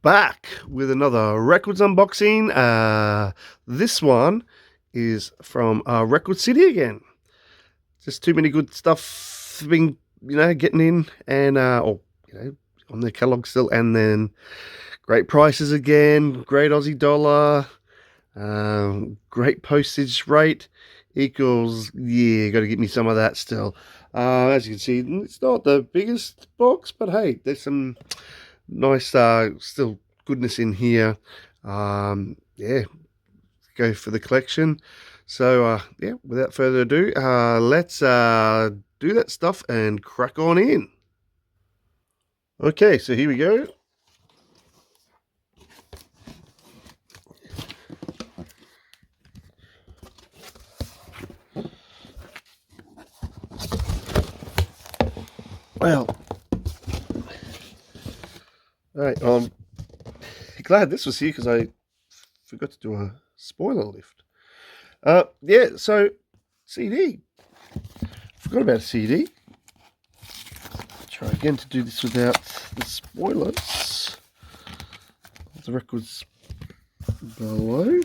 back with another records unboxing. This one is from Record City again. Just too many good stuff being, getting in and on their catalog still, and then great prices again, great Aussie dollar, great postage rate equals, yeah, got to get me some of that still. As you can see, it's not the biggest box, but hey, there's some nice still goodness in here. Yeah, go for the collection. So yeah, without further ado, let's do that stuff and crack on in. Okay, so here we go. Well, all right, I'm glad this was here because I forgot to do a spoiler lift. Yeah, so CD. Forgot about a CD. Try again to do this without the spoilers. The records below.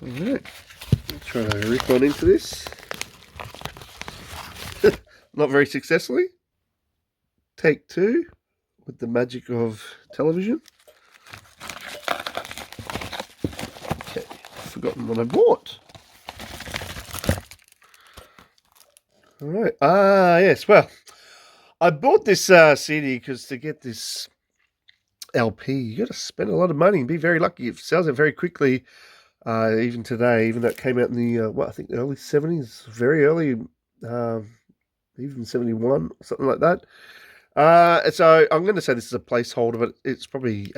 Alright, try to rip on into this. Not very successfully. Take two with the magic of television. Okay, forgotten what I bought. Alright, yes, well, I bought this CD because to get this LP, you got to spend a lot of money and be very lucky. It sells it very quickly. Even today, even though it came out in the I think the early 70s, very early, even 71, something like that. So I'm going to say this is a placeholder, but it's probably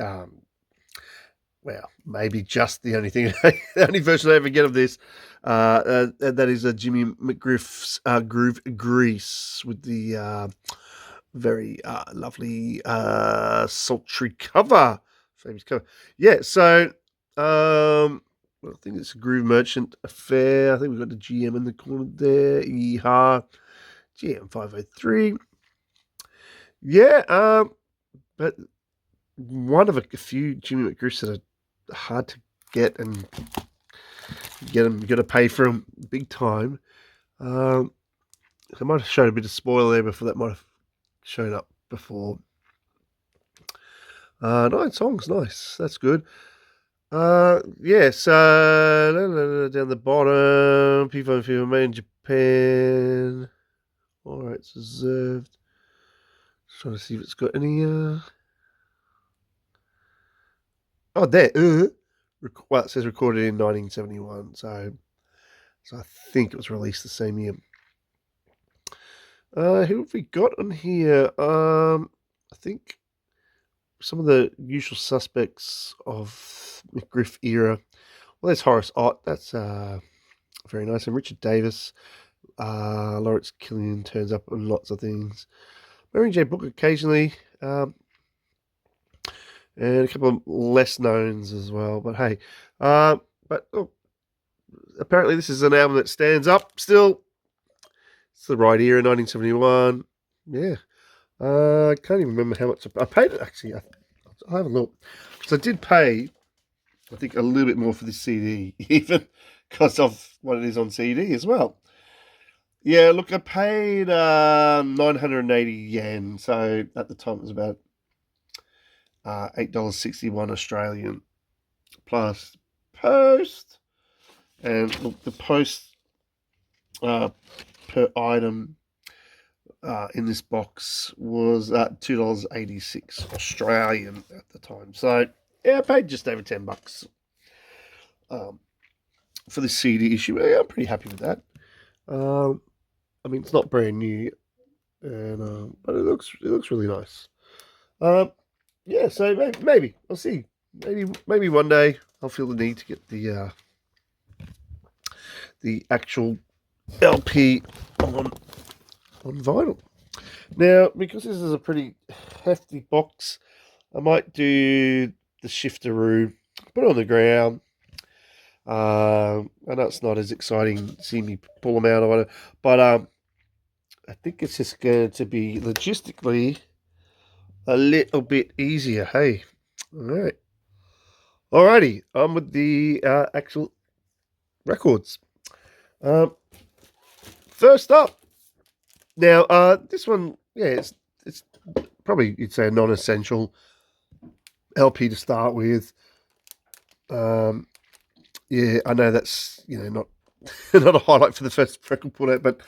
well, maybe just the only thing, the only version I ever get of this. That is a Jimmy McGriff's Groove Grease with the very lovely sultry cover, famous cover. Yeah, so I think it's a Groove Merchant affair. I think we've got the GM in the corner there. Yeehaw. GM 503. Yeah, but one of a few Jimmy McGriffs that are hard to get, and get them, you got to pay for them big time. I might have shown a bit of spoiler there before that might have shown up before. 9 songs, nice. That's good. Yes, down the bottom, P5 made in Japan. All right, it's reserved. Just trying to see if it's got any. Oh, there. Well, it says recorded in 1971, so I think it was released the same year. Who have we got on here? I think some of the usual suspects of McGriff era. Well, there's Horace Ott. That's very nice. And Richard Davis. Lawrence Killian turns up on lots of things. Mary J. Book occasionally. And a couple of less knowns as well. But hey, apparently this is an album that stands up still. It's the right era, 1971. Yeah. I can't even remember how much I paid it, actually. I haven't looked. So I did pay, I think, a little bit more for this CD, even because of what it is on CD as well. Yeah, look, I paid 980 yen. So at the time it was about $8.61 Australian plus post. And look, the post per item in this box was $2.86 Australian at the time. So yeah, I paid just over $10 for the CD issue. Yeah, I'm pretty happy with that. I mean, it's not brand new, and but it looks really nice. Yeah, so maybe I'll see. Maybe one day I'll feel the need to get the actual LP on vinyl. Now, because this is a pretty hefty box, I might do the shifteroo, put it on the ground, I know it's not as exciting seeing me pull them out or whatever, but I think it's just going to be logistically a little bit easier. Hey, all right, alrighty, on with the actual records. Um, First up, now this one, yeah, it's probably you'd say a non-essential LP to start with. Um, yeah, I know that's not not a highlight for the first record pulled out, but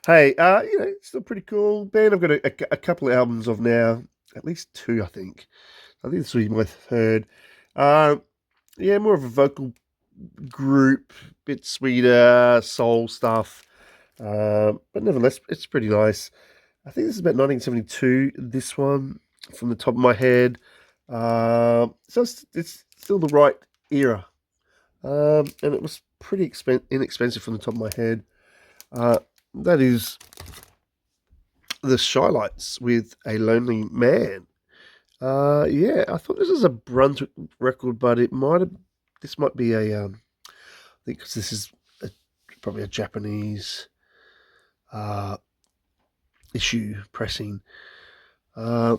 hey, it's still pretty cool band. I've got a couple of albums of now, at least two, I think. I think this will be my third. Uh, yeah, more of a vocal group, bit sweeter soul stuff, but nevertheless, it's pretty nice. I think this is about 1972. This one, from the top of my head, so it's still the right era, and it was pretty inexpensive from the top of my head. Uh, that is the Shylights with A Lonely Man. Yeah, I thought this was a Brunswick record, but this might be I think 'cause this is probably a Japanese uh, issue pressing. Yeah,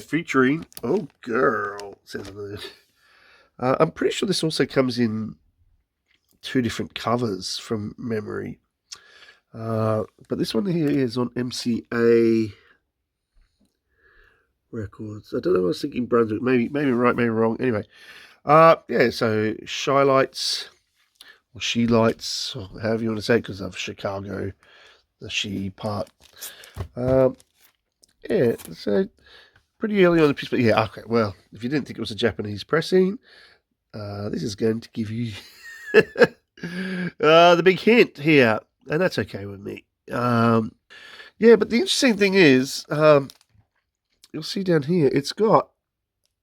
featuring Oh Girl, says on there. I'm pretty sure this also comes in two different covers from memory. But this one here is on MCA Records. I don't know. I was thinking Brunswick. Maybe right, maybe wrong. Anyway, yeah. So Shy Lights or She Lights, or however you want to say it, because of Chicago, the she part. Um, yeah. So pretty early on the piece, but yeah. Okay. Well, if you didn't think it was a Japanese pressing, this is going to give you the big hint here, and that's okay with me. Yeah, but the interesting thing is, you'll see down here, it's got.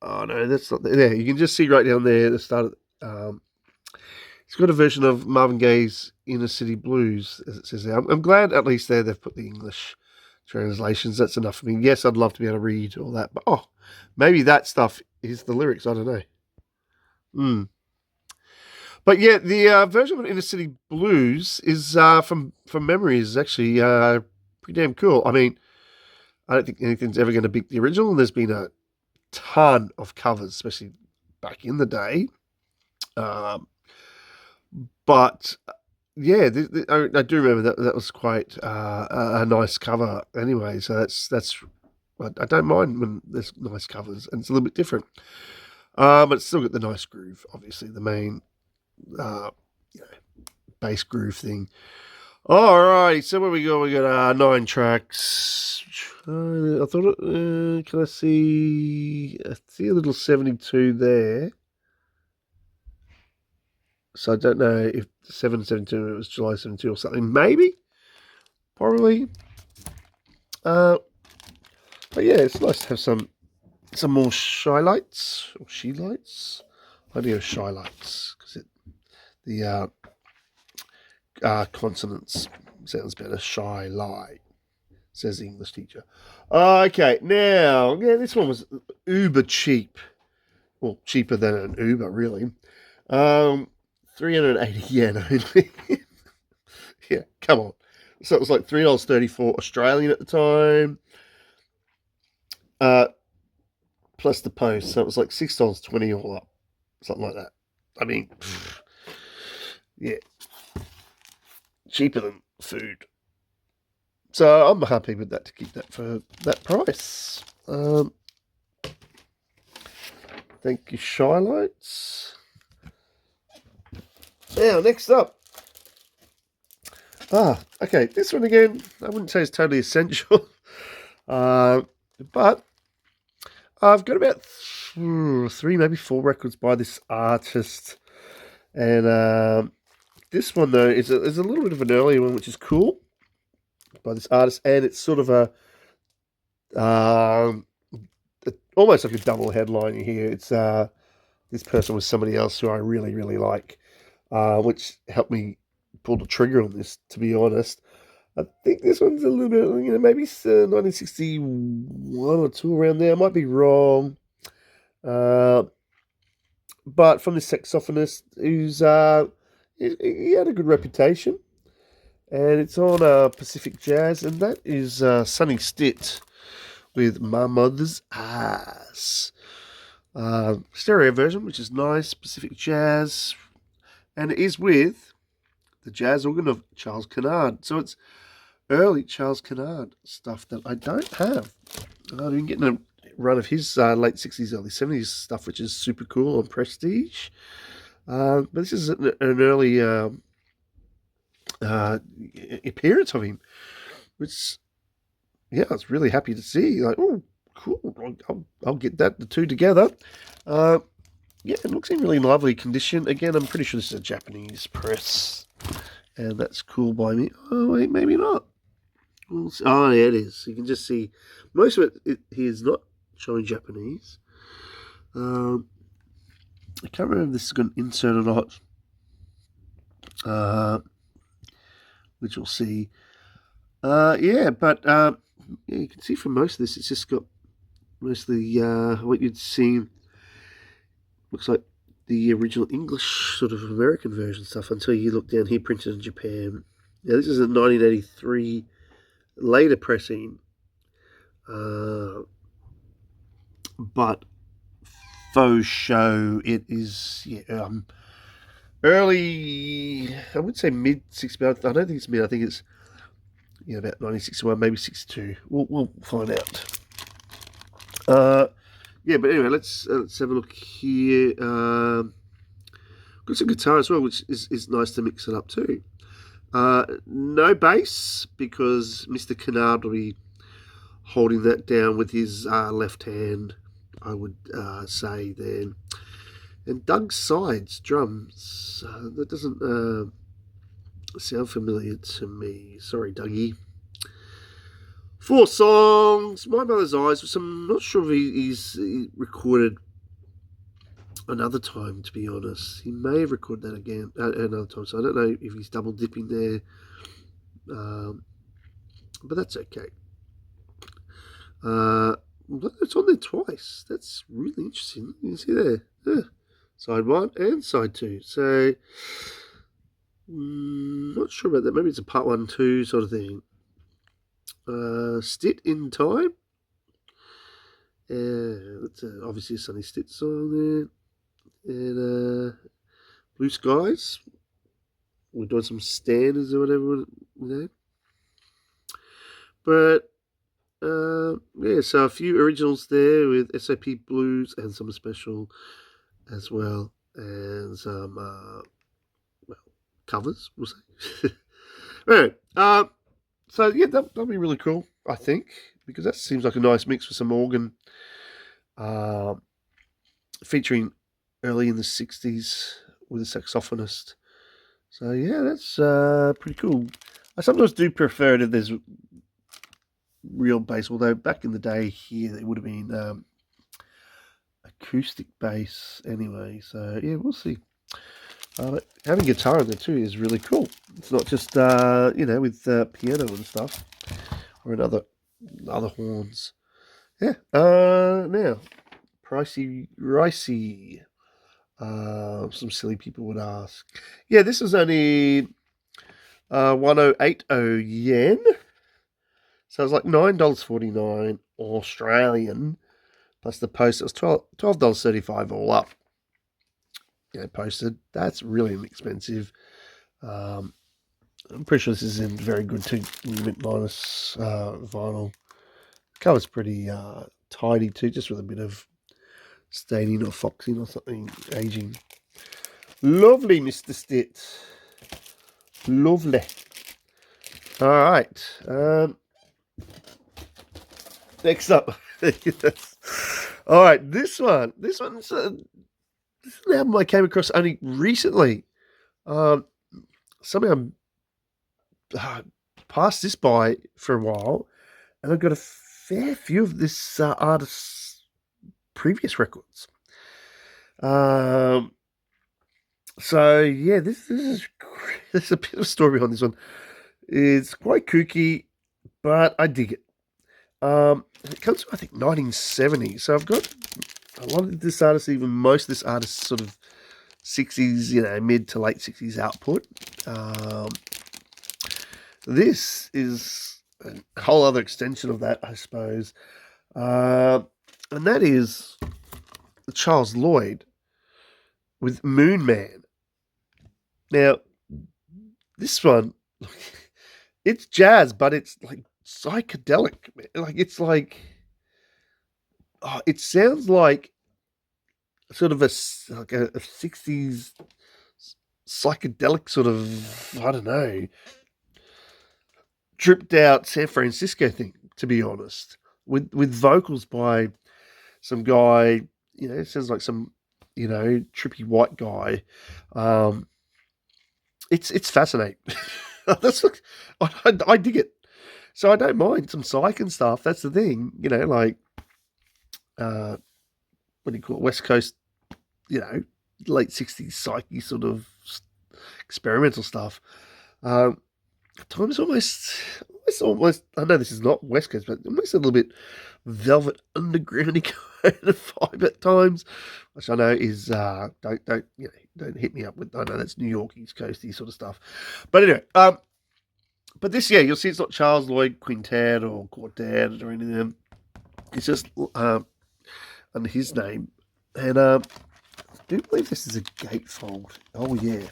Oh no, that's not there. You can just see right down there the start. It's got a version of Marvin Gaye's "Inner City Blues," as it says there. I'm glad at least there they've put the English translations. That's enough for me. Yes, I'd love to be able to read all that, but maybe that stuff is the lyrics. I don't know. Hmm. But yeah, the version of Inner City Blues is from memory is actually pretty damn cool. I mean, I don't think anything's ever going to beat the original. And there's been a ton of covers, especially back in the day. Um, but yeah, I do remember that was quite a nice cover. Anyway, so that's I don't mind when there's nice covers and it's a little bit different. But it's still got the nice groove. Obviously, the main uh, you know, bass groove thing. All right, so where we go? We got 9 tracks. I thought, can I see? I see a little 72 there. So I don't know if 772 it was July 72 or something. Maybe, probably. Uh, but yeah, it's nice to have some more shy lights or she lights. I do shy lights because the consonants sounds better. Shy light, says the English teacher. Okay, now, yeah, this one was uber cheap. Well, cheaper than an Uber, really. 380 yen only. Yeah, come on. So it was like $3.34 Australian at the time. Plus the post. So it was like $6.20 all up. Something like that. I mean, yeah. Cheaper than food. So I'm happy with that to keep that for that price. Thank you, Shylights. Now, next up. Okay. This one again, I wouldn't say it's totally essential. But I've got about 3, maybe 4 records by this artist. And this one, though, is a little bit of an earlier one, which is cool, by this artist. And it's sort of almost like a double headline here. It's this person was somebody else who I really, really like, which helped me pull the trigger on this, to be honest. I think this one's a little bit, maybe 1961 or 2 around there. I might be wrong. But from this saxophonist who's he had a good reputation, and it's on Pacific Jazz, and that is Sonny Stitt with My Mother's Eyes. Stereo version, which is nice, Pacific Jazz, and it is with the jazz organ of Charles Kennard. So it's early Charles Kennard stuff that I don't have. I've been getting a run of his late 60s, early 70s stuff, which is super cool on Prestige. But this is an early appearance of him, which, yeah, I was really happy to see. Like, oh, cool, I'll get the two together. Yeah, it looks in really lovely condition. Again, I'm pretty sure this is a Japanese press, and that's cool by me. Oh, wait, maybe not. Oh, yeah, it is. You can just see most of it he is not showing Japanese. I can't remember if this is going to insert or not, which we'll see. Yeah, but yeah, you can see from most of this, it's just got mostly what you'd see. Looks like the original English sort of American version stuff until you look down here, printed in Japan. Now, this is a 1983 later pressing, but faux show. It is early, I would say mid 60s, but I don't think it's mid. I think it's about 1961, maybe 62. We'll find out. Yeah, but anyway, let's have a look here. Got some guitar as well, which is nice to mix it up too. No bass, because Mr. Kennard will be holding that down with his left hand, I would say then. And Doug Sides drums. That doesn't sound familiar to me. Sorry, Dougie. 4 songs. My Mother's Eyes, which I'm not sure if he recorded another time, to be honest. He may have recorded that again another time, so I don't know if he's double dipping there. But that's okay. It's on there twice. That's really interesting. You can see there. Yeah. Side 1 and side 2. So, not sure about that. Maybe it's a part 1, 2 sort of thing. Stitt in Time. That's obviously a Sonny Stitt song there. And Blue Skies. We're doing some standards or whatever, But yeah, so a few originals there with SOP Blues and some special as well, and some covers, we'll say. Anyway, so yeah, that'll be really cool, I think, because that seems like a nice mix with some organ, featuring early in the 60s with a saxophonist. So yeah, that's pretty cool. I sometimes do prefer it if there's real bass, although back in the day here it would have been acoustic bass anyway. So yeah, we'll see. Having guitar in there too is really cool. It's not just with piano and stuff or other horns. Yeah. Now, pricey ricey. Some silly people would ask. Yeah, this is only 1080 yen. So it's like $9.49 Australian plus the post. It was $12.35 all up. Posted. That's really inexpensive. I'm pretty sure this is in very good limit minus vinyl. Cover's pretty tidy too, just with a bit of staining or foxing or something, aging. Lovely, Mr. Stitt. Lovely. All right. Next up. All right, this one's this is an album I came across only recently. Somehow passed this by for a while, and I've got a fair few of this artist's previous records. So yeah, this is there's a bit of a story behind this one. It's quite kooky, but I dig it. It comes from, I think, 1970. So I've got a lot of this artist, even most of this artist's sort of 60s, mid to late 60s output. This is a whole other extension of that, I suppose. And that is Charles Lloyd with Moon Man. Now, this one, it's jazz, but it's like psychedelic. Like, it's like, it sounds like sort of a 60s psychedelic sort of, I don't know, dripped out San Francisco thing, to be honest, with vocals by some guy, it sounds like some, trippy white guy. It's fascinating. That's like, I dig it. So I don't mind some psych and stuff. That's the thing, like, what do you call it? West Coast, late 60s psyche sort of experimental stuff. At times almost, I know this is not West Coast, but almost a little bit Velvet Underground kind of vibe at times, which I know is, don't hit me up with, I know that's New York, East Coasty sort of stuff. But anyway, but this, you'll see it's not Charles Lloyd Quintet or Quartet or anything of them. It's just under his name. And I do believe this is a gatefold. Oh, yeah.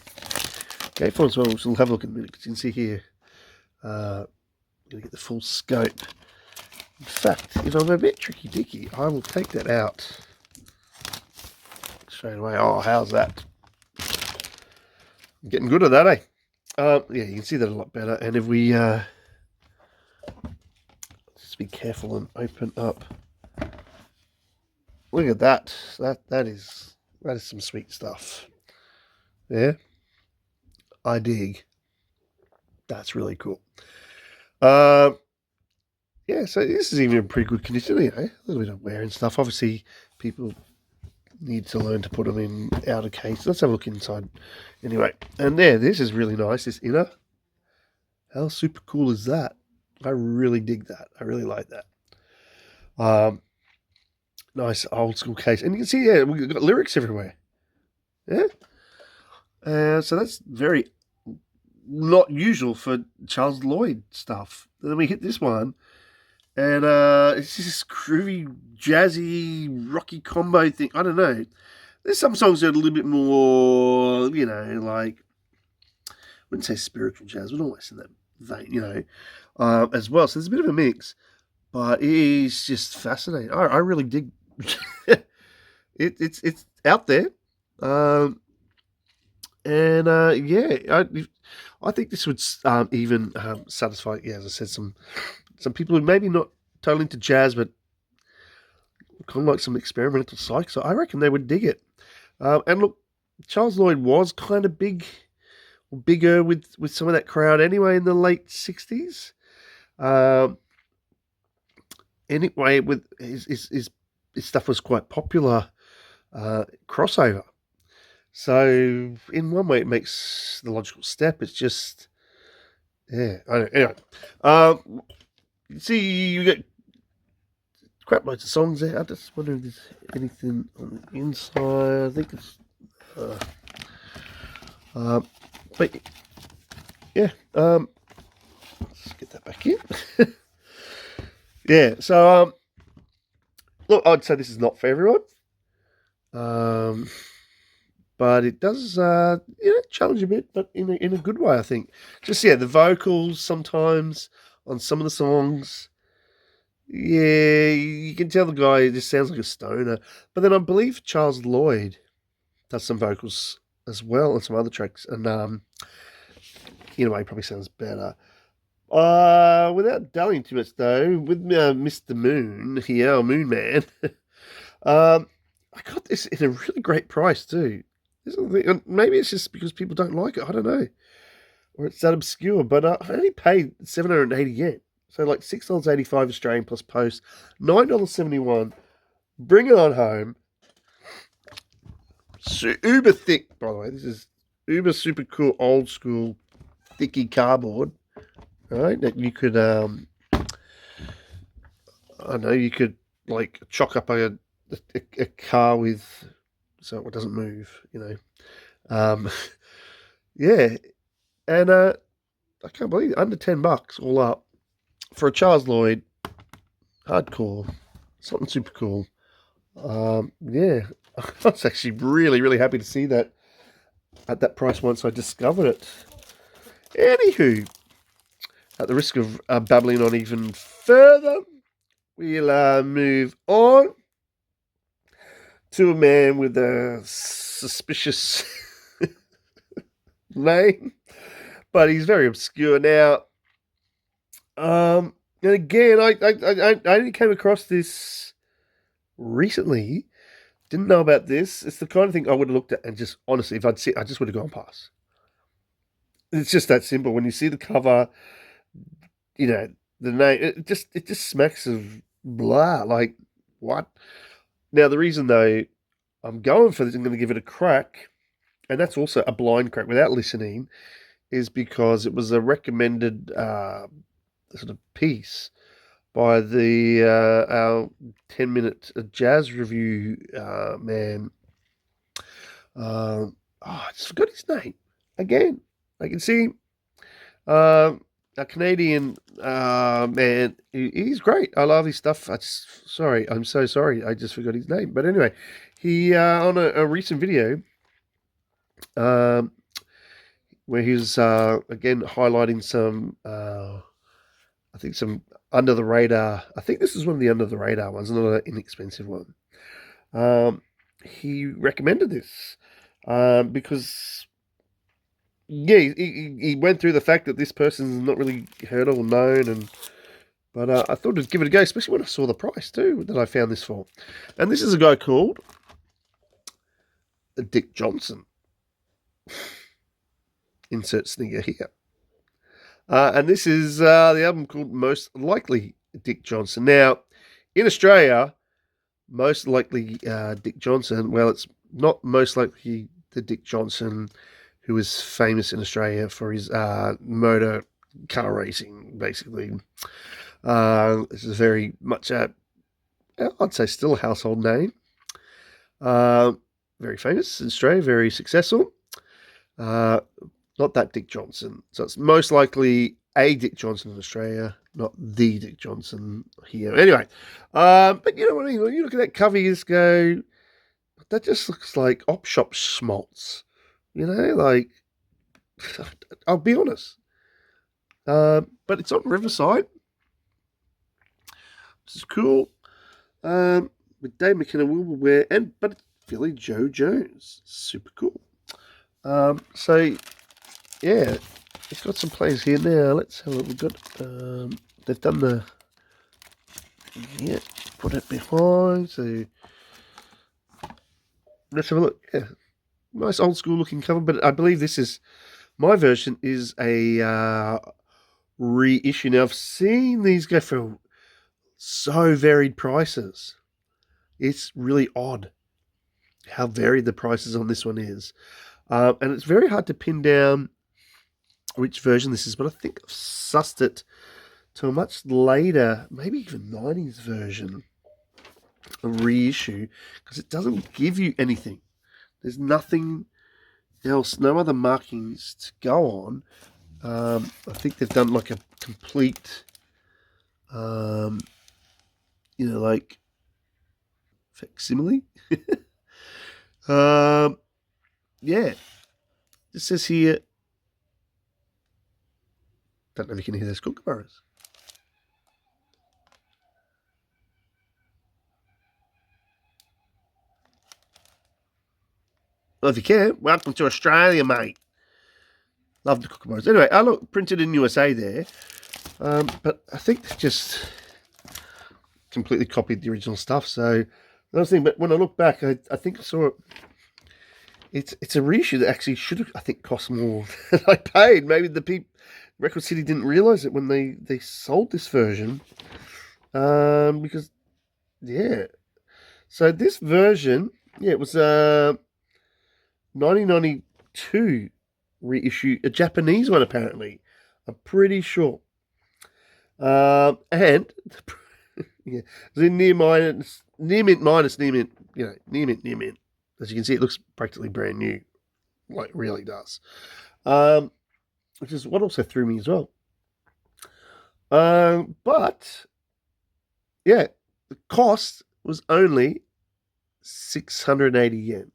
Gatefold as well, which we'll have a look in a minute, because you can see here, I'm going to get the full scope. In fact, if I'm a bit tricky-dicky, I will take that out straight away. Oh, how's that? I'm getting good at that, eh? Yeah, you can see that a lot better. And if we just be careful and open up, look at that. That is some sweet stuff. Yeah, I dig. That's really cool. Yeah, so this is even in pretty good condition, a little bit of wear and stuff. Obviously, people need to learn to put them in outer case. Let's have a look inside. Anyway, and this is really nice, this inner. How super cool is that? I really dig that. I really like that. Nice old school case. And you can see, we've got lyrics everywhere. Yeah? So that's very not usual for Charles Lloyd stuff. And then we hit this one, and it's this groovy, jazzy, rocky combo thing. I don't know. There's some songs that are a little bit more, like, I wouldn't say spiritual jazz, but almost in that vein, as well. So there's a bit of a mix, but it is just fascinating. I really dig it's out there. And I think this would even satisfy, as I said, some people who maybe not totally into jazz, but kind of like some experimental psych. So I reckon they would dig it. And look, Charles Lloyd was kind of bigger with some of that crowd anyway in the late 60s. Anyway, with his stuff was quite popular crossover. So in one way, it makes the logical step. It's just, I don't know. Anyway, see, you get crap loads of songs there. I just wonder if there's anything on the inside. I think it's, but yeah, let's get that back in. Yeah, so look, I'd say this is not for everyone. But it does, challenge a bit, but in a good way, I think. Just, the vocals sometimes on some of the songs, you can tell the guy just sounds like a stoner. But then I believe Charles Lloyd does some vocals as well on some other tracks, and in a way, probably sounds better. Without dallying too much, though, with Mr. Moon here, Moon Man, I got this at a really great price, too. Maybe it's just because people don't like it. I don't know. Or it's that obscure. But I only paid 780 yen. So like $6.85 Australian plus post. $9.71. Bring it on home. Uber thick, by the way. This is uber super cool, old school, thicky cardboard. Right? That you could, I don't know, you could like chock up a car with, so it doesn't move, Um, yeah, and I can't believe it, under $10 all up for a Charles Lloyd hardcore, something super cool. Yeah, I was actually really, really happy to see that at that price once I discovered it. Anywho, at the risk of babbling on even further, we'll move on to a man with a suspicious name, but he's very obscure now. And again, I only came across this recently. Didn't know about this. It's the kind of thing I would have looked at and just honestly, if I'd see, I just would have gone past. It's just that simple. When you see the cover, you know the name. It just smacks of blah. Like what? Now the reason though I'm going for this, I'm going to give it a crack, and that's also a blind crack without listening, is because it was a recommended sort of piece by the our 10-minute jazz review man. I just forgot his name again. I can see a Canadian man. He's great. I love his stuff. I'm so sorry. I just forgot his name. But anyway, he on a recent video um, where he was again highlighting some. I think some under the radar. I think this is one of the under the radar ones, not an inexpensive one. He recommended this because yeah, he went through the fact that this person's not really heard or known, but I thought I'd give it a go, especially when I saw the price too that I found this for. And this is a guy called Dick Johnson. Insert snigger here. And this is the album called Most Likely Dick Johnson. Now, in Australia, Most Likely Dick Johnson, well, it's not most likely the Dick Johnson who is famous in Australia for his motor car racing, basically. This is very much I'd say still a household name. Very famous in Australia, very successful. Not that Dick Johnson. So it's most likely a Dick Johnson in Australia, not the Dick Johnson here. Anyway, but you know what I mean? When you look at that cover, you just go, that just looks like op shop schmaltz. You know, like, I'll be honest. But it's on Riverside. This is cool. With Dave McKenna, Wilbur Ware, but Philly Joe Jones. Super cool. So, yeah, it's got some players here now. Let's have a look. We've got, they've done the, yeah, put it behind. So, let's have a look. Yeah, nice old school looking cover, but I believe this is, my version is a reissue. Now, I've seen these go for so varied prices. It's really odd how varied the prices on this one is. And it's very hard to pin down which version this is, but I think I've sussed it to a much later, maybe even 90s version, a reissue, because it doesn't give you anything. There's nothing else, no other markings to go on. I think they've done like a complete, like facsimile. Yeah, it says here, don't know if you can hear those kookaburras. Well, if you can, welcome to Australia, mate. Love the kookaburras. Anyway, I look printed in USA there, but I think they just completely copied the original stuff. So another thing, but when I look back, I think I saw it. It's a reissue that actually should have, I think, cost more than I paid. Maybe the Record City didn't realize it when they sold this version, because yeah. So this version, yeah, it was 1992 reissue, a Japanese one apparently. I'm pretty sure. And yeah, it's in near mint minus near mint, near mint. As you can see, it looks practically brand new. Like, really does. Which is what also threw me as well. But yeah, the cost was only 680 yen.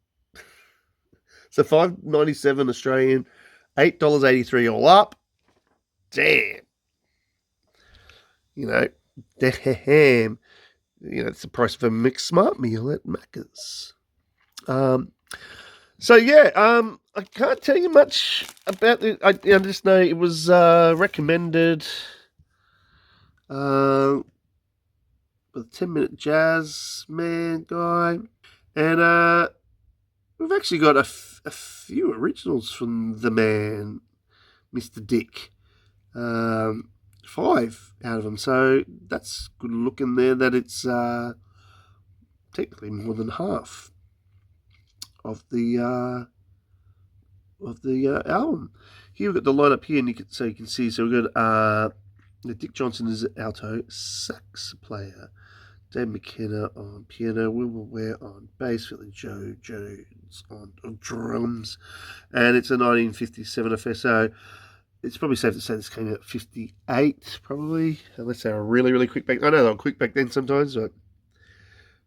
So 597 Australian, $8.83 all up. Damn. You know, damn. It's the price of a mixed smart meal at Macca's. So yeah, I can't tell you much about it. I just know it was recommended by the 10-minute jazz man guy, and we've actually got a few originals from the man, Mr. Dick. 5 out of them, so that's good looking there. That it's technically more than half of the album. Here we've got the lineup here, and you can see. So we've got Dick Johnson is alto sax player, Dave McKenna on piano, Wilbur Ware on bass, Philly Joe Jones on drums, and it's a 1957 affair. So it's probably safe to say this came out 58, probably, unless they were really, really quick back. I know they were quick back then sometimes, but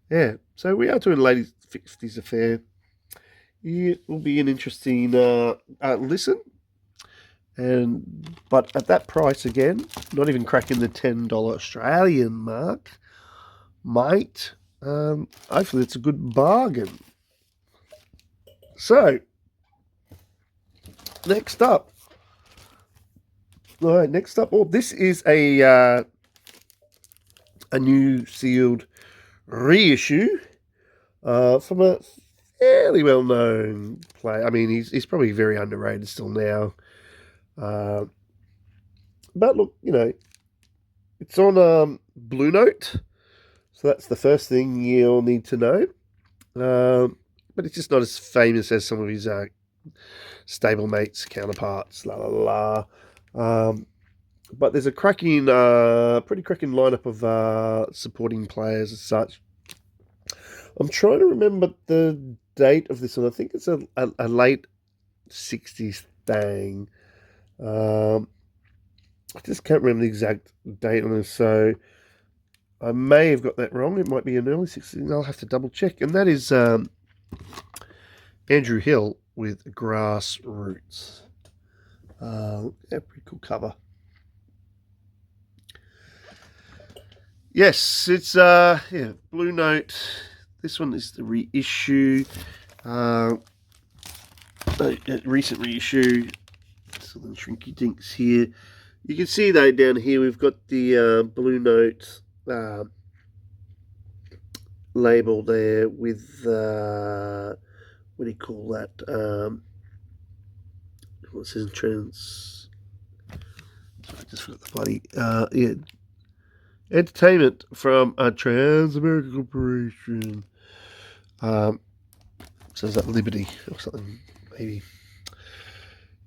yeah. So we are doing a late 50s affair. It will be an interesting listen, but at that price again, not even cracking the $10 Australian mark, mate. Hopefully it's a good bargain. So next up. All right, next up. Oh, this is a new sealed reissue from a fairly well-known player. I mean, he's probably very underrated still now. But look, it's on Blue Note, so that's the first thing you'll need to know. But it's just not as famous as some of his stablemates, counterparts, la la la. But there's a pretty cracking lineup of supporting players as such. I'm trying to remember the date of this one. I think it's a late 60s thing. I just can't remember the exact date on this, so I may have got that wrong. It might be an early 60s. I'll have to double check. And that is Andrew Hill with Grassroots. Pretty cool cover. Yes, it's Blue Note. This one is the reissue, a recent reissue. Some shrinky dinks here. You can see though down here we've got the Blue Note label there with what do you call that? What's his trans? Sorry, I just forgot the bloody entertainment from a Trans American Corporation. So is that Liberty or something? Maybe.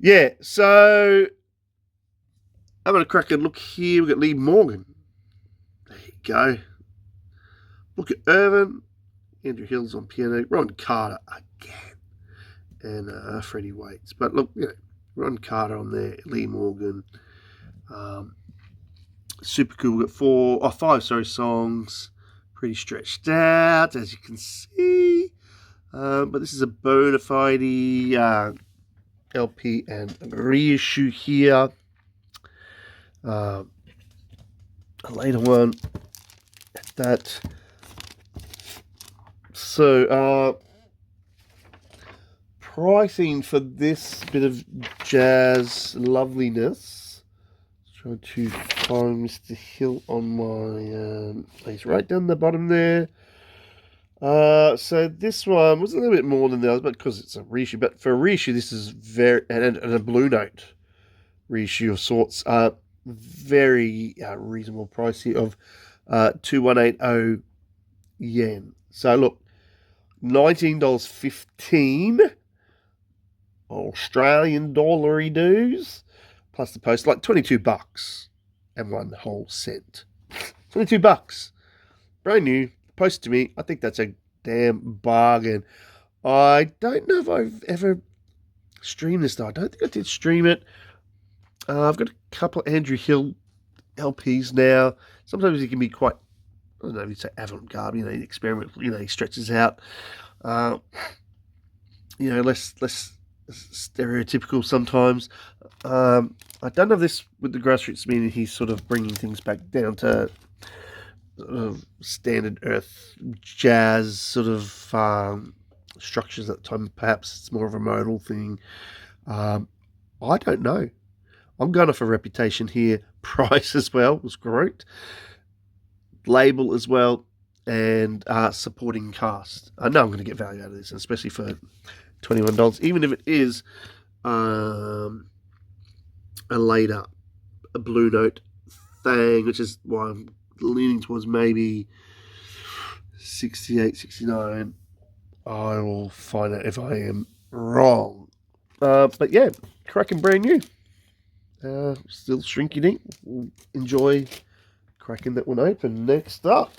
Yeah, so I'm going to crack a look here. We've got Lee Morgan. There you go. Booker Irvin. Andrew Hill's on piano. Ron Carter again. And Freddie Waits. But look, Ron Carter on there. Lee Morgan. Super cool. We've got 5 songs. Pretty stretched out, as you can see. But this is a bona fide LP and reissue here. A later one at that. So, pricing for this bit of jazz loveliness. Trying to find Mr. Hill on my. He's right down the bottom there. So this one was a little bit more than the others, but because it's a reissue. But for a reissue, this is very and a Blue Note reissue of sorts. Very reasonable price here of 2180 yen. So look, $19.15 Australian dollary dues plus the post, like $22 and 1 whole cent. $22, brand new. Post to me. I think that's a damn bargain. I don't know if I've ever stream this though. I don't think I did stream it. I've got a couple of Andrew Hill LPs now. Sometimes he can be quite, I don't know if you'd say avant-garde, he experiment, he stretches out. Less stereotypical sometimes. I don't know if this with the grassroots meaning he's sort of bringing things back down to standard earth jazz sort of structures at the time. Perhaps it's more of a modal thing. I don't know. I'm going off a reputation here. Price as well was great. Label as well, and supporting cast. I know I'm going to get value out of this, especially for $21, even if it is a later Blue Note thing, which is why I'm leaning towards maybe 68, 69. I will find out if I am wrong. But yeah, cracking brand new. Still shrinking ink. We'll enjoy cracking that one open. Next up,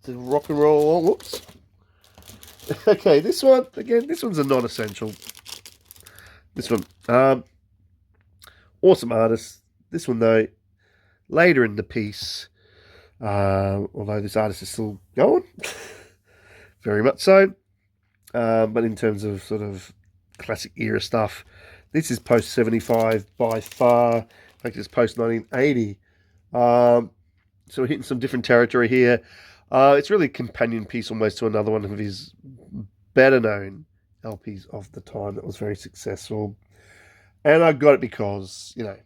the rock and roll. Whoops. Okay, this one, again, this one's a non-essential. This one, awesome artist. This one, though, later in the piece, although this artist is still going, very much so. But in terms of sort of classic era stuff, this is post-75 by far. In fact, it's post-1980. So we're hitting some different territory here. It's really a companion piece almost to another one of his better-known LPs of the time that was very successful. And I got it because, I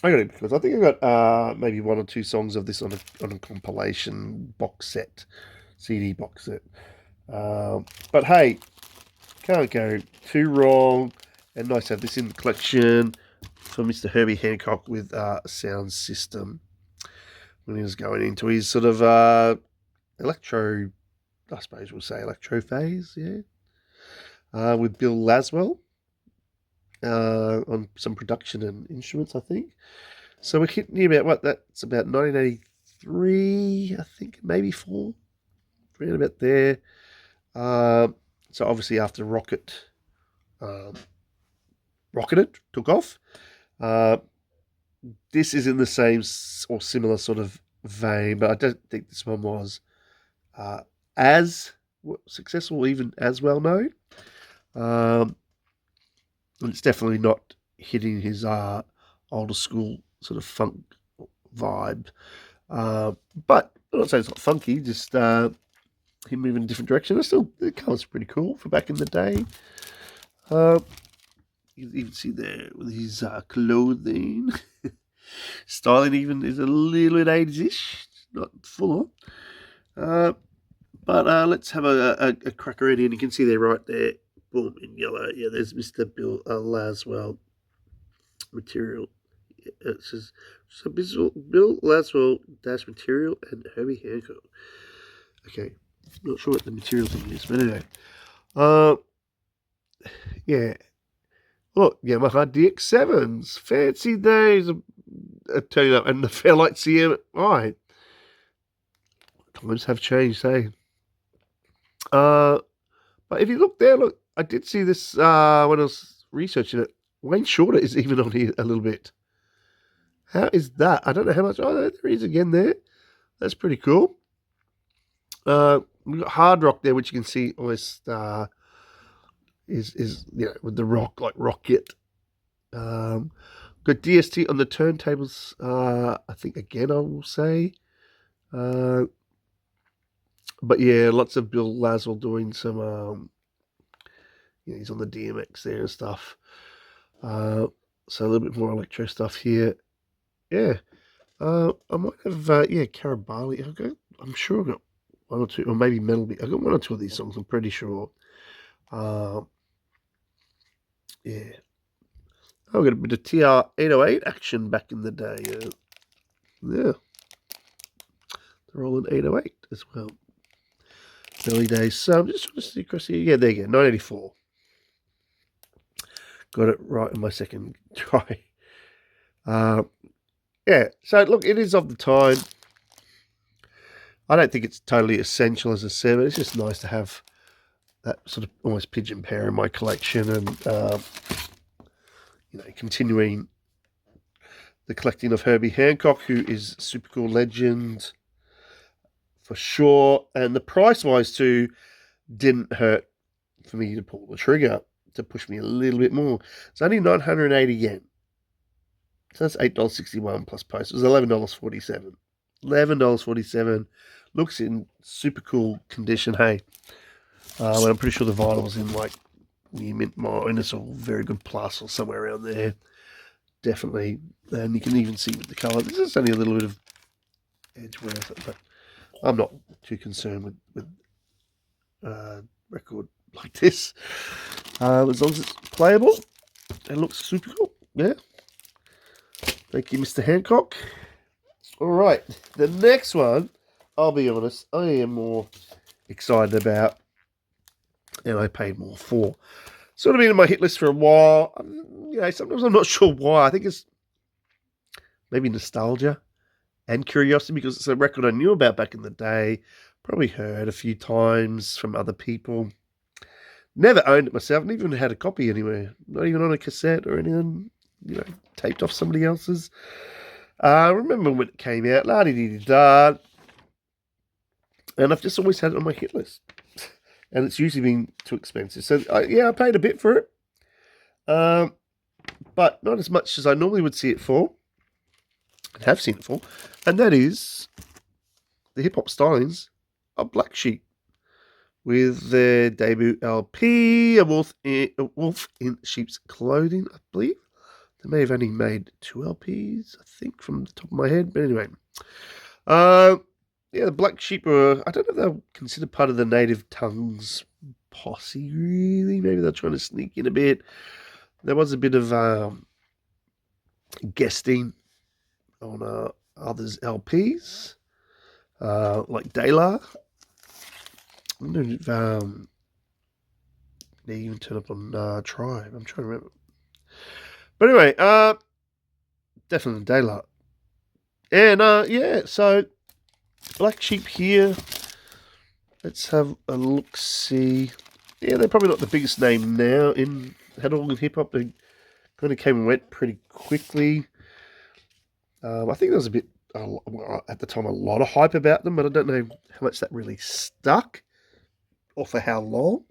think I got maybe one or two songs of this on a compilation box set, CD box set. But hey, can't go too wrong. And nice to have this in the collection for Mr. Herbie Hancock with a sound system when he was going into his sort of electro, I suppose we'll say electro phase, yeah. With Bill Laswell on some production and instruments, I think. So we're hitting about that's about 1983, I think, maybe 4, around about there. So obviously after Rocketed took off. This is in the same or similar sort of vein, but I don't think this one was as successful, even as well known. And it's definitely not hitting his older school sort of funk vibe. But I'm not saying it's not funky, just him moving in a different direction. The colour's pretty cool for back in the day. You can even see there with his clothing. Styling even is a little bit 80s-ish, not full on. But let's have a crack around here, and you can see there right there, boom, in yellow. Yeah, there's Mr. Bill Laswell material. It says, so Bill Laswell dash material and Herbie Hancock. Okay, not sure what the material thing is, but anyway. Yeah. Look, Yamaha DX7s. Fancy days are turning up, and the Fairlight CMI. Times have changed, hey? But if you look there, I did see this when I was researching it. Wayne Shorter is even on here a little bit. How is that? I don't know how much. Oh, there he is again there. That's pretty cool. We've got Hard Rock there, which you can see almost is with the rock, like Rocket. Got DST on the turntables, I think again I will say. But yeah, lots of Bill Laswell doing some he's on the DMX there and stuff. So a little bit more electro stuff here. Yeah. I might have Carabali. I'm sure I've got one or two, or maybe Metal Beat. I've got one or two of these songs, I'm pretty sure. Yeah. I've got a bit of TR-808 action back in the day. Yeah. They're all in 808 as well. Early days. So I'm just trying to see across here. Yeah, there you go. 984. Got it right on my second try. Yeah. So look, it is of the time. I don't think it's totally essential, as I said, but it's just nice to have that sort of almost pigeon pair in my collection, and continuing the collecting of Herbie Hancock, who is a super cool legend for sure. And the price wise too didn't hurt for me to pull the trigger to push me a little bit more. It's only 980 yen. So that's $8.61 plus post. It was $11.47. $11.47. Looks in super cool condition. Hey, when I'm pretty sure the vinyl was in like near mint minus or very good plus or somewhere around there. Definitely. And you can even see with the colour. This is only a little bit of edge wear, but I'm not too concerned with record like this. As long as it's playable, it looks super cool. Yeah. Thank you, Mr. Hancock. All right, the next one, I'll be honest, I am more excited about, and I paid more for. Sort of been in my hit list for a while. Sometimes I'm not sure why. I think it's maybe nostalgia and curiosity, because it's a record I knew about back in the day, probably heard a few times from other people. Never owned it myself, never even had a copy anywhere, not even on a cassette or anything, taped off somebody else's. I remember when it came out, la-di-di-di-da, and I've just always had it on my hit list. And it's usually been too expensive. So, I paid a bit for it, but not as much as I normally would see it for, and have seen it for, and that is the hip-hop stylings of Black Sheep, with their debut LP, A Wolf in Sheep's Clothing, I believe. They may have only made 2 LPs, I think, from the top of my head. But anyway, the Black Sheep were, I don't know if they're considered part of the Native Tongues posse, really. Maybe they're trying to sneak in a bit. There was a bit of guesting on others' LPs, like De La. I wonder if they even turn up on Tribe. I'm trying to remember. But anyway, definitely De La. And so Black Sheep here. Let's have a look-see. Yeah, they're probably not the biggest name now in head-organ hip-hop. They kind of came and went pretty quickly. I think there was a bit, at the time, a lot of hype about them, but I don't know how much that really stuck or for how long.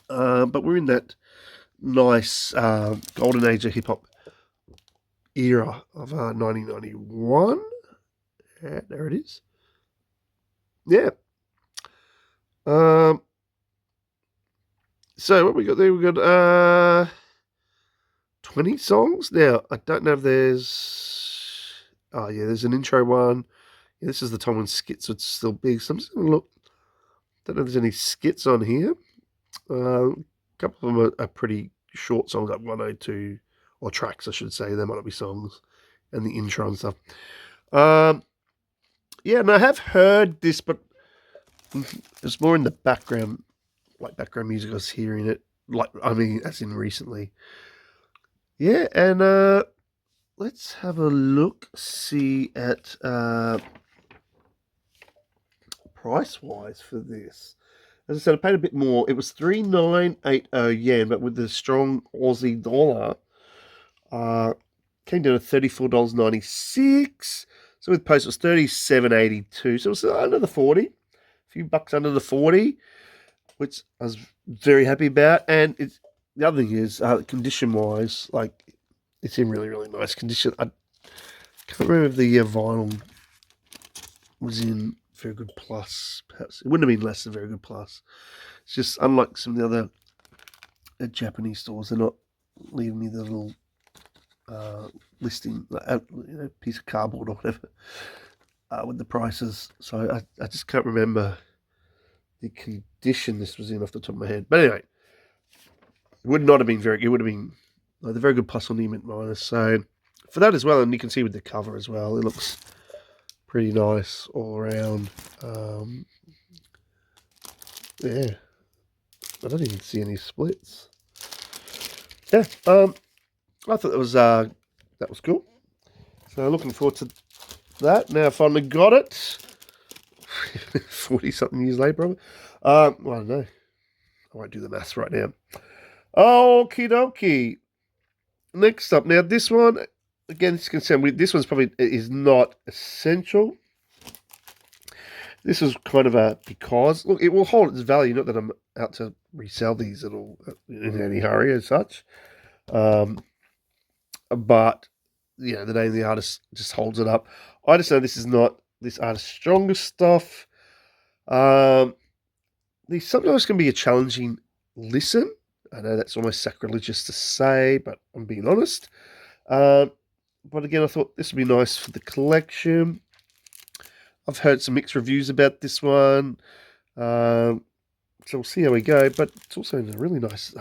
But we're in that nice golden age of hip-hop era of 1991. Yeah, there it is. Yeah. So what we got there? We got 20 songs. Now, I don't know if there's... Oh, yeah, there's an intro one. Yeah, this is the time when skits are still big. So I'm just going to look. Don't know if there's any skits on here. A couple of them are pretty short songs, like 102, or tracks, I should say. There might not be songs. And the intro and stuff. And I have heard this, but it's more in the background, like background music. I was hearing it, as in recently. Yeah, and let's have a look, see at price-wise for this. As I said, I paid a bit more. It was 3,980 yen, but with the strong Aussie dollar, came down to $34.96. So with post, it was $37.82. So it was under the 40, a few bucks under the 40, which I was very happy about. And the other thing is, condition-wise, like, it's in really, really nice condition. I can't remember if the vinyl was in very good plus. Perhaps it wouldn't have been less than very good plus. It's just unlike some of the other Japanese stores, they're not leaving me the little listing, piece of cardboard or whatever, with the prices. So I just can't remember the condition this was in off the top of my head. But anyway, it would not have been very. It would have been the very good plus or mint minus. So for that as well, and you can see with the cover as well, it looks pretty nice all around. Yeah, I don't even see any splits. Yeah, I thought that was cool. So looking forward to that. Now I finally got it. 40-something years later, probably. Well, I don't know. I won't do the maths right now. Okie dokie. Next up, now this one, again, it's concerned with this one's probably is not essential. This is kind of a because look, it will hold its value. Not that I'm out to resell these at all in any hurry as such, but the name of the artist just holds it up. I just know this is not this artist's strongest stuff. These sometimes can be a challenging listen. I know that's almost sacrilegious to say, but I'm being honest. But again, I thought this would be nice for the collection. I've heard some mixed reviews about this one. So we'll see how we go. But it's also in a really nice,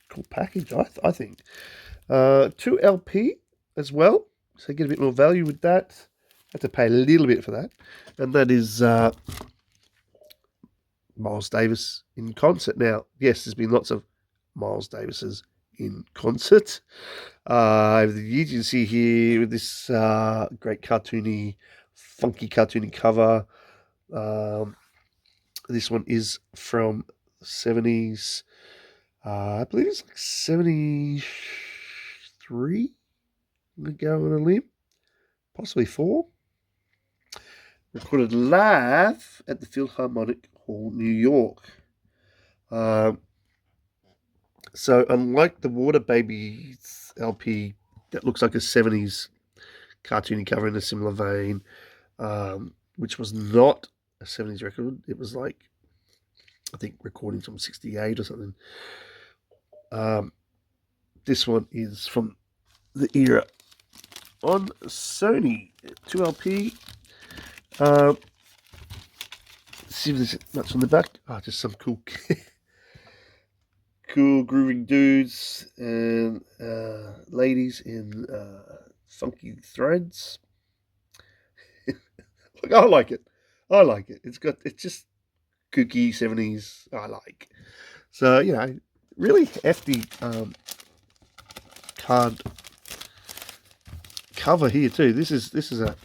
cool package, I think. 2 LP as well. So you get a bit more value with that. Have to pay a little bit for that. And that is Miles Davis in concert. Now, yes, there's been lots of Miles Davises in concert over the years. You can see here with this great cartoony, funky cartoony cover. This one is from the 70s. I believe it's like 73. I'm going to go on a limb. Possibly 4. Recorded live at the Philharmonic Hall, New York. So unlike the Water Babies LP that looks like a 70s cartoony cover in a similar vein, which was not a 70s record, it was like, I think, recordings from 68 or something. This one is from the era on Sony 2LP. See if there's much on the back. Just some cool grooving dudes and ladies in funky threads. Look, I like it. It's just kooky 70s. I like. So really hefty card cover here too. This is a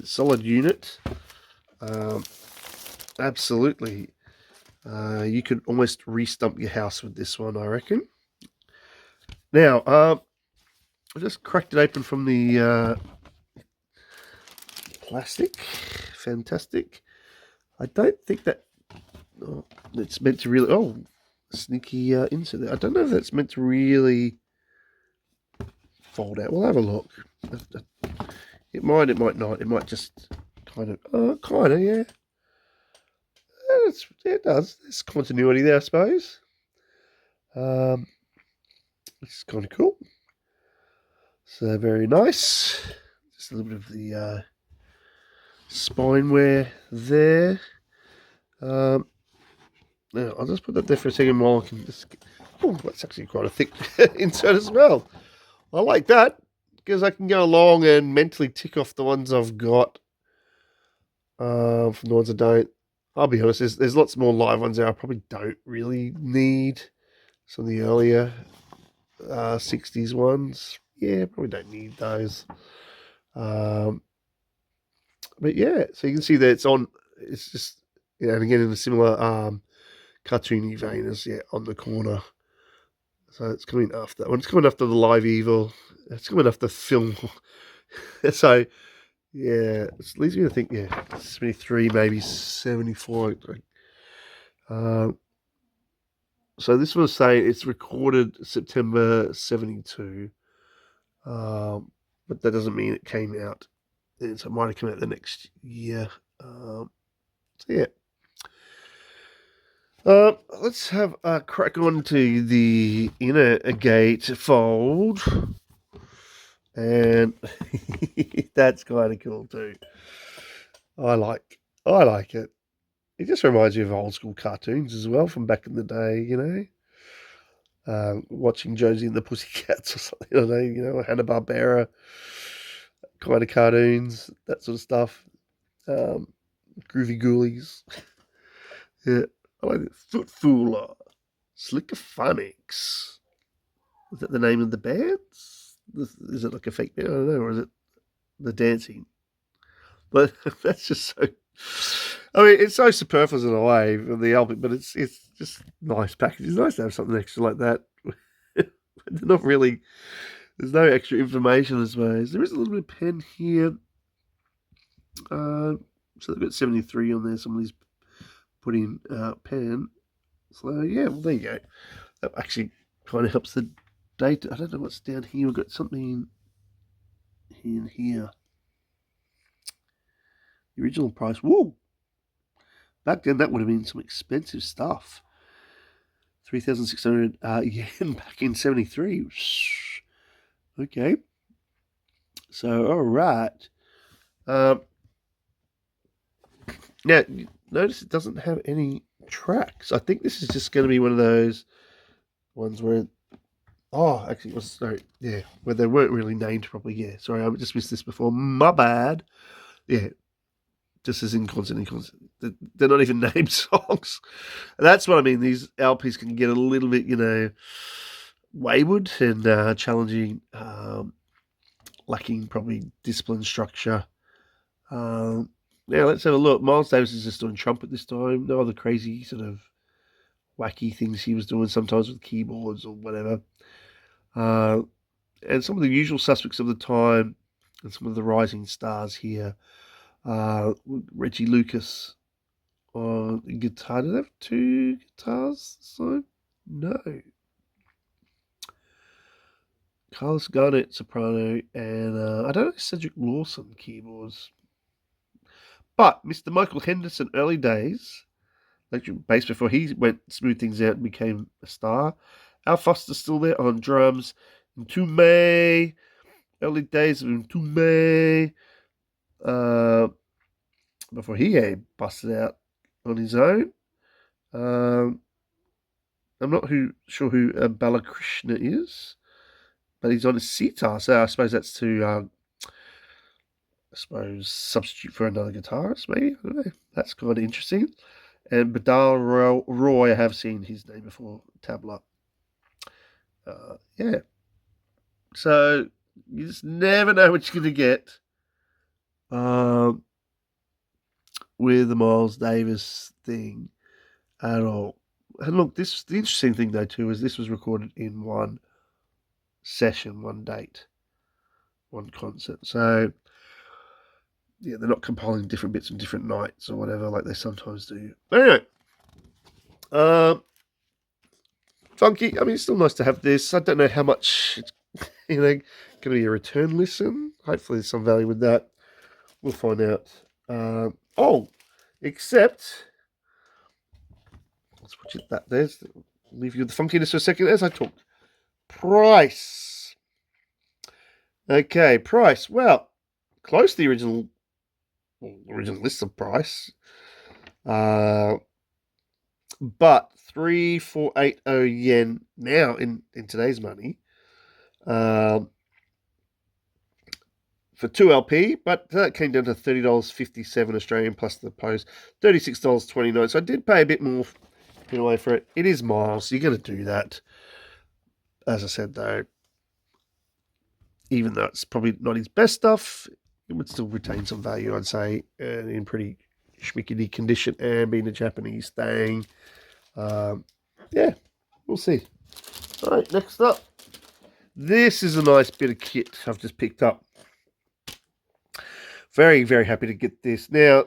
solid unit. Absolutely. You could almost re-stump your house with this one, I reckon. Now, I just cracked it open from the plastic. Fantastic. I don't think that it's meant to really... Oh, sneaky insert there. I don't know if that's meant to really fold out. We'll have a look. It might not. It might just kind of, yeah. It does. There's continuity there, I suppose. This is kind of cool. So very nice. Just a little bit of the spine wear there. Now I'll just put that there for a second while I can just... Oh, that's actually quite a thick insert as well. I like that because I can go along and mentally tick off the ones I've got from the ones I don't. I'll be honest, there's lots more live ones there I probably don't really need. Some of the earlier 60s ones. Yeah, probably don't need those. But yeah, so you can see that it's just, and again in a similar cartoony vein as on the corner. So it's coming after that one. It's coming after the Live Evil. It's coming after film. So yeah, it leads me to think 73, maybe 74. So this was saying it's recorded September 72, but that doesn't mean it came out. So it might have come out the next year. So yeah. Let's have a crack on to the inner gate fold. And that's kind of cool too. I like it. It just reminds you of old school cartoons as well from back in the day, watching Josie and the Pussycats or something, Hanna-Barbera kind of cartoons, that sort of stuff. Groovy Ghoulies. Yeah, I like it. Foot Fooler. Slickophonics. Is that the name of the band? Is it like a fake band? I don't know, or is it the dancing? But that's just so... I mean, it's so superfluous in a way for the LP, but it's just nice package. It's nice to have something extra like that. They're not really. There's no extra information, I suppose. There is a little bit of pen here. So they've got 73 on there. Somebody's put in pen. So yeah, well there you go. That actually kind of helps the date. I don't know what's down here. We've got something in here. The original price. Whoa! Back then, that would have been some expensive stuff. 3,600 yen back in 73. Okay. So, all right. Now, notice it doesn't have any tracks. I think this is just going to be one of those ones where... Oh, actually, it was... Sorry. Yeah, where they weren't really named properly. Yeah, sorry, I just missed this before. My bad. Yeah, just as in constant. They're not even named songs. That's what I mean. These LPs can get a little bit, wayward and challenging, lacking probably discipline, structure. Now let's have a look. Miles Davis is just doing trumpet this time. No other crazy sort of wacky things he was doing sometimes with keyboards or whatever. And some of the usual suspects of the time and some of the rising stars here. Reggie Lucas on guitar. Did they have two guitars this time? No. Carlos Garnett, soprano, and I don't know, Cedric Lawson, keyboards. But Mr. Michael Henderson, early days, electric bass before he went smooth things out and became a star. Al Foster's still there on drums. Ntume, early days of Ntume, before he busted out on his own. I'm not sure who Balakrishna is, but he's on a sitar, so I suppose that's to substitute for another guitarist, maybe. I don't know. That's kind of interesting. And Badal Roy, I have seen his name before, tabla. Yeah. So you just never know what you're going to get with the Miles Davis thing at all. And look, the interesting thing though too is this was recorded in one session, one date, one concert. So yeah, they're not compiling different bits from different nights or whatever like they sometimes do. But anyway, funky. I mean, it's still nice to have this. I don't know how much it's going to be a return listen. Hopefully, there's some value with that. We'll find out. Except let's put that there. Leave you with the funkiness for a second as I talk. Price. Okay, price. Well, close to the original list of price. But 3,480 yen now in today's money. For 2 LP, but that came down to $30.57 Australian plus the post, $36.29. So I did pay a bit more in a way for it. It is Miles, so you're going to do that. As I said, though, even though it's probably not his best stuff, it would still retain some value, I'd say, and in pretty schmickety condition, and being a Japanese thing. Yeah, we'll see. All right, next up. This is a nice bit of kit I've just picked up. Very, very happy to get this. Now,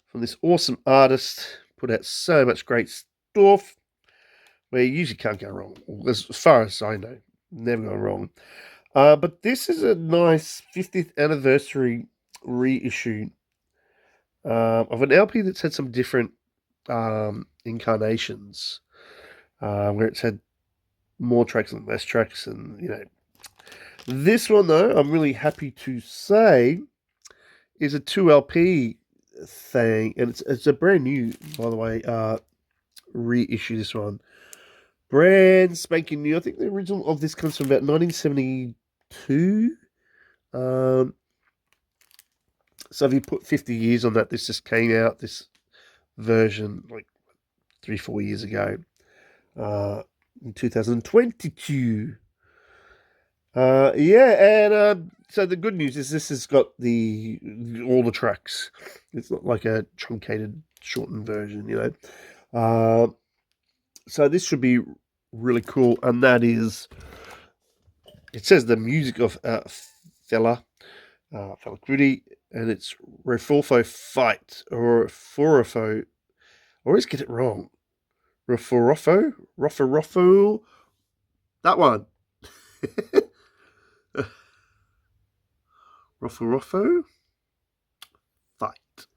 from this awesome artist, put out so much great stuff where you usually can't go wrong. As far as I know, never gone wrong. But this is a nice 50th anniversary reissue of an LP that's had some different incarnations, where it's had more tracks and less tracks, and this one though, I'm really happy to say, is a 2 LP thing, and it's a brand new, by the way, reissue. This one, brand spanking new. I think the original of this comes from about 1972. So if you put 50 years on that, this just came out, this version, like 3-4 years ago, in 2022. Yeah, and so the good news is this has got all the tracks. It's not like a truncated, shortened version, you know. Uh, so this should be really cool, and that is it says the music of Fela Fela Kuti, and it's Rafulfo Fight or Forofo. I always get it wrong. Rafurofo, Rofurofo, that one. Rofurofo Fight.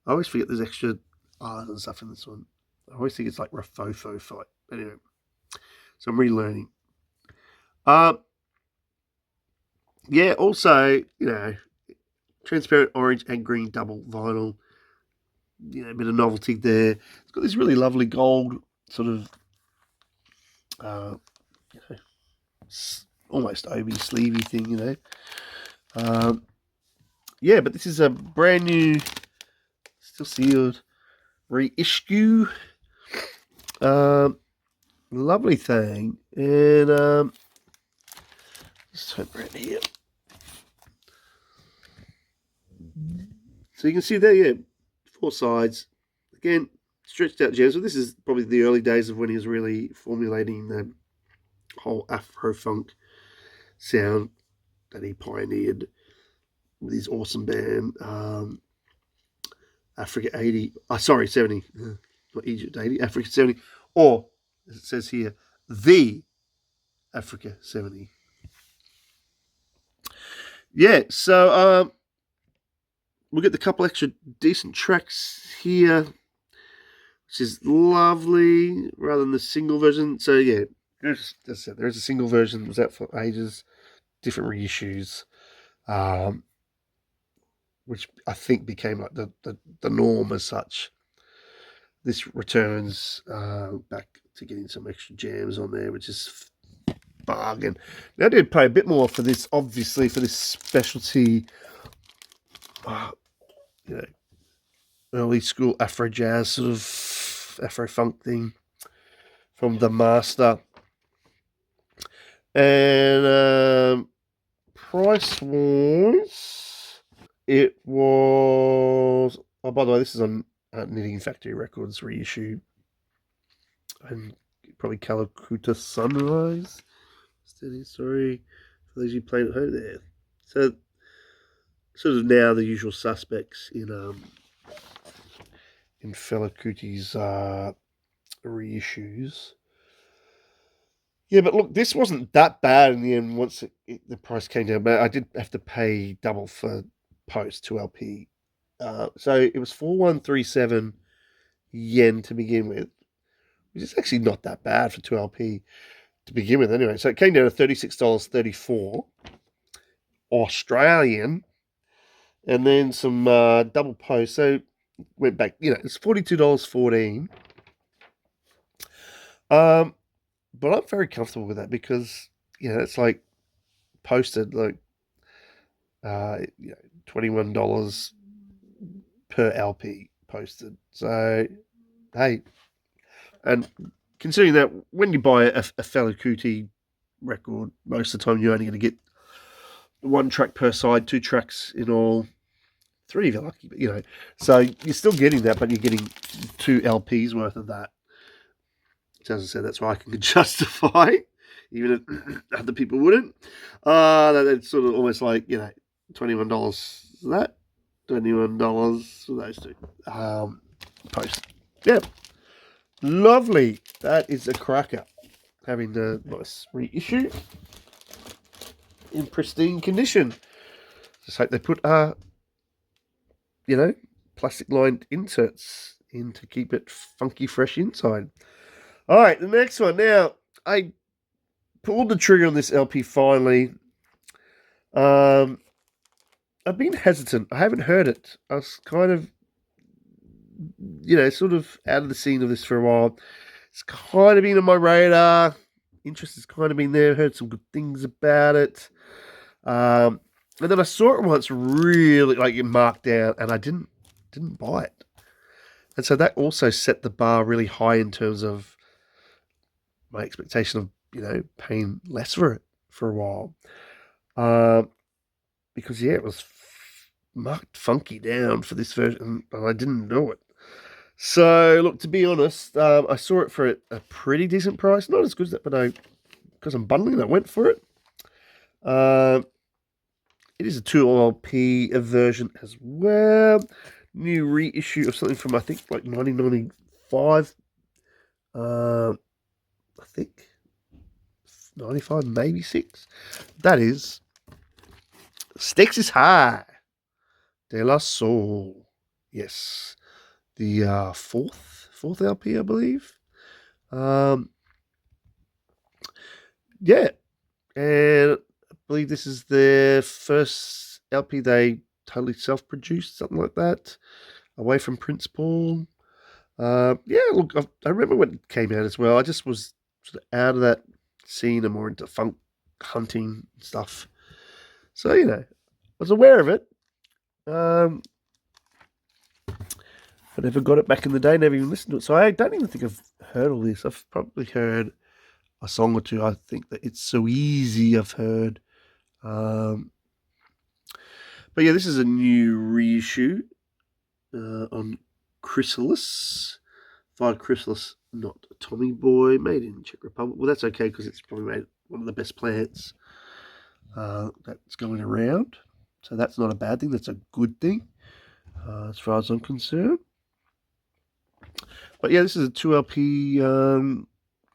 I always forget there's extra R's and stuff in this one. I always think it's like Rafofo Fight. Anyway, so I'm relearning. Yeah, also, transparent orange and green double vinyl. A bit of novelty there. It's got this really lovely gold sort of, uh, you know, almost Obi sleevey thing, Yeah, but this is a brand new, still sealed reissue. Lovely thing. And let's turn around here. So you can see there, yeah, 4 sides. Again, stretched out gems. So this is probably the early days of when he was really formulating the whole Afro-funk sound that he pioneered with his awesome band, Africa 80. Sorry, 70. Not Egypt 80, Africa 70. Or, as it says here, the Africa 70. Yeah, so we'll get the couple extra decent tracks here, which is lovely, rather than the single version. So yeah, there's a single version that was out for ages, different reissues, which I think became like the norm as such. This returns back to getting some extra jams on there, which is bargain. Now I did pay a bit more for this, obviously, for this specialty, uh, you know, early school Afro jazz sort of Afro funk thing from the master. And price wise, it was. Oh, by the way, this is on Knitting Factory Records reissue, and probably Calacuta Sunrise. Steady story for those you playing at home there. So, sort of now the usual suspects in Fela Kuti's reissues. Yeah, but look, this wasn't that bad in the end. Once the price came down, but I did have to pay double for post 2LP. So it was 4137 yen to begin with, which is actually not that bad for 2LP to begin with. Anyway, so it came down to $36.34 Australian, and then some double post. So went back. It's $42.14. But I'm very comfortable with that because it's like posted like $21 per LP posted. So hey, and considering that when you buy a Fela Kuti record, most of the time you're only going to get 1 track per side, 2 tracks in all, 3 if you're lucky. But so you're still getting that, but you're getting 2 LPs worth of that. So as I said, that's why I can justify, even if other people wouldn't. That's sort of almost like $21 for that, $21 for those 2 posts. Yeah, lovely. That is a cracker. Having the nice reissue in pristine condition. Just hope they put plastic lined inserts in to keep it funky fresh inside. All right, the next one. Now, I pulled the trigger on this LP finally. I've been hesitant. I haven't heard it. I was kind of, sort of out of the scene of this for a while. It's kind of been on my radar. Interest has kind of been there. Heard some good things about it. And then I saw it once really like marked down, and I didn't buy it. And so that also set the bar really high in terms of my expectation of paying less for it for a while. Because yeah, it was marked funky down for this version, and I didn't know it. So look, to be honest, I saw it for a pretty decent price. Not as good as that, but because I'm bundling, I went for it. It is a 2LP version as well. New reissue of something from I think like 1995. I think 95, maybe 6. That is Stakes is High De La Soul. Yes, the fourth LP, I believe. Yeah, and I believe this is their first LP they totally self-produced, something like that, away from Prince Paul. Yeah, look, I remember when it came out as well. I just was sort of out of that scene and more into funk hunting stuff. So, I was aware of it. I never got it back in the day, never even listened to it. So I don't even think I've heard all this. I've probably heard a song or two. I think that It's So Easy I've heard. But yeah, this is a new reissue on Chrysalis. Via Chrysalis, not Tommy Boy, made in Czech Republic. Well, that's okay because it's probably made one of the best plants that's going around. So that's not a bad thing. That's a good thing as far as I'm concerned. But yeah, this is a 2LP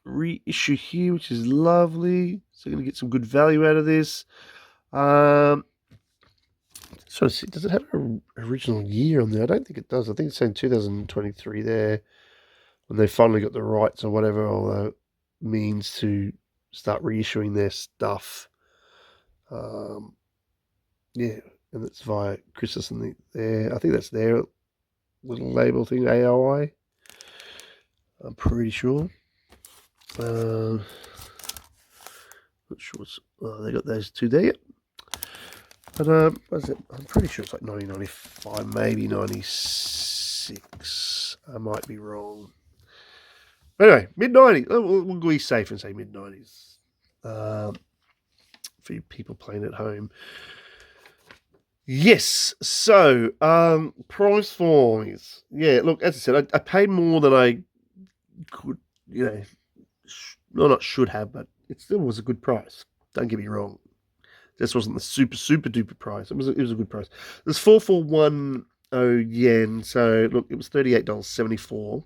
reissue here, which is lovely. So you're going to get some good value out of this. So does it have an original year on there? I don't think it does. I think it's saying 2023 there, when they finally got the rights or whatever, all the means to start reissuing their stuff. Yeah, and it's via Christmas and I think that's their little label thing, AOI. I'm pretty sure. Not sure. They got those two there. But what is it? I'm pretty sure it's like 1995, maybe 96. I might be wrong. But anyway, mid-90s. We'll be safe and say mid-90s. For you people playing at home. Yes. So, price wise, yeah. Look, as I said, I paid more than I could. Not should have, but it still was a good price. Don't get me wrong. This wasn't the super duper price. It was a good price. It was 4410 yen. So look, it was $38.74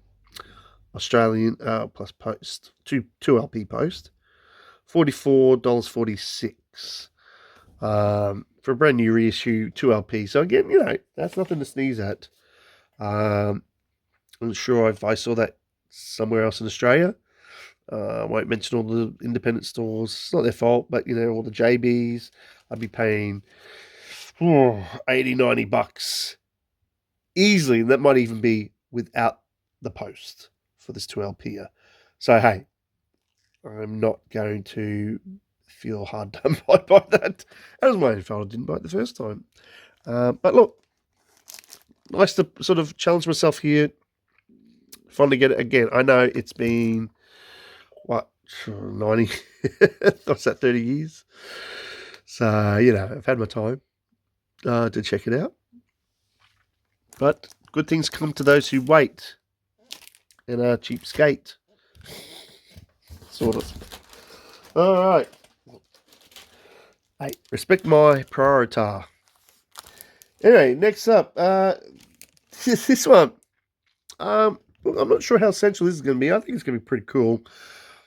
Australian plus post, two LP post, $44.46 for a brand new reissue 2LP. So again, that's nothing to sneeze at. I'm sure if I saw that somewhere else in Australia, I won't mention all the independent stores. It's not their fault, but all the JBs, I'd be paying $80-90 easily, and that might even be without the post for this 2LP. So hey, I'm not going to feel hard done by that. That was my own fault. I didn't buy it the first time. But look, nice to sort of challenge myself here. Finally get it again. I know it's been 90, what's that, 30 years? So, I've had my time to check it out. But good things come to those who wait and are cheapskate. Sort of. All right. Hey, respect my priority. Anyway, next up, this one. I'm not sure how essential this is going to be. I think it's going to be pretty cool.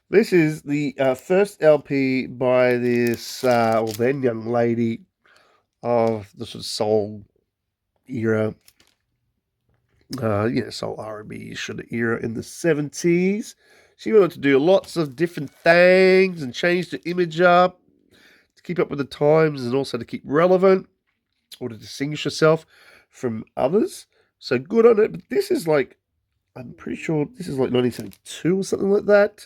This is the first LP by this then young lady of the sort of soul era, soul R&B sort of era in the 70s. She went on to do lots of different things and change the image up to keep up with the times and also to keep relevant or to distinguish herself from others. So good on it. But this is I'm pretty sure this is like 1972 or something like that.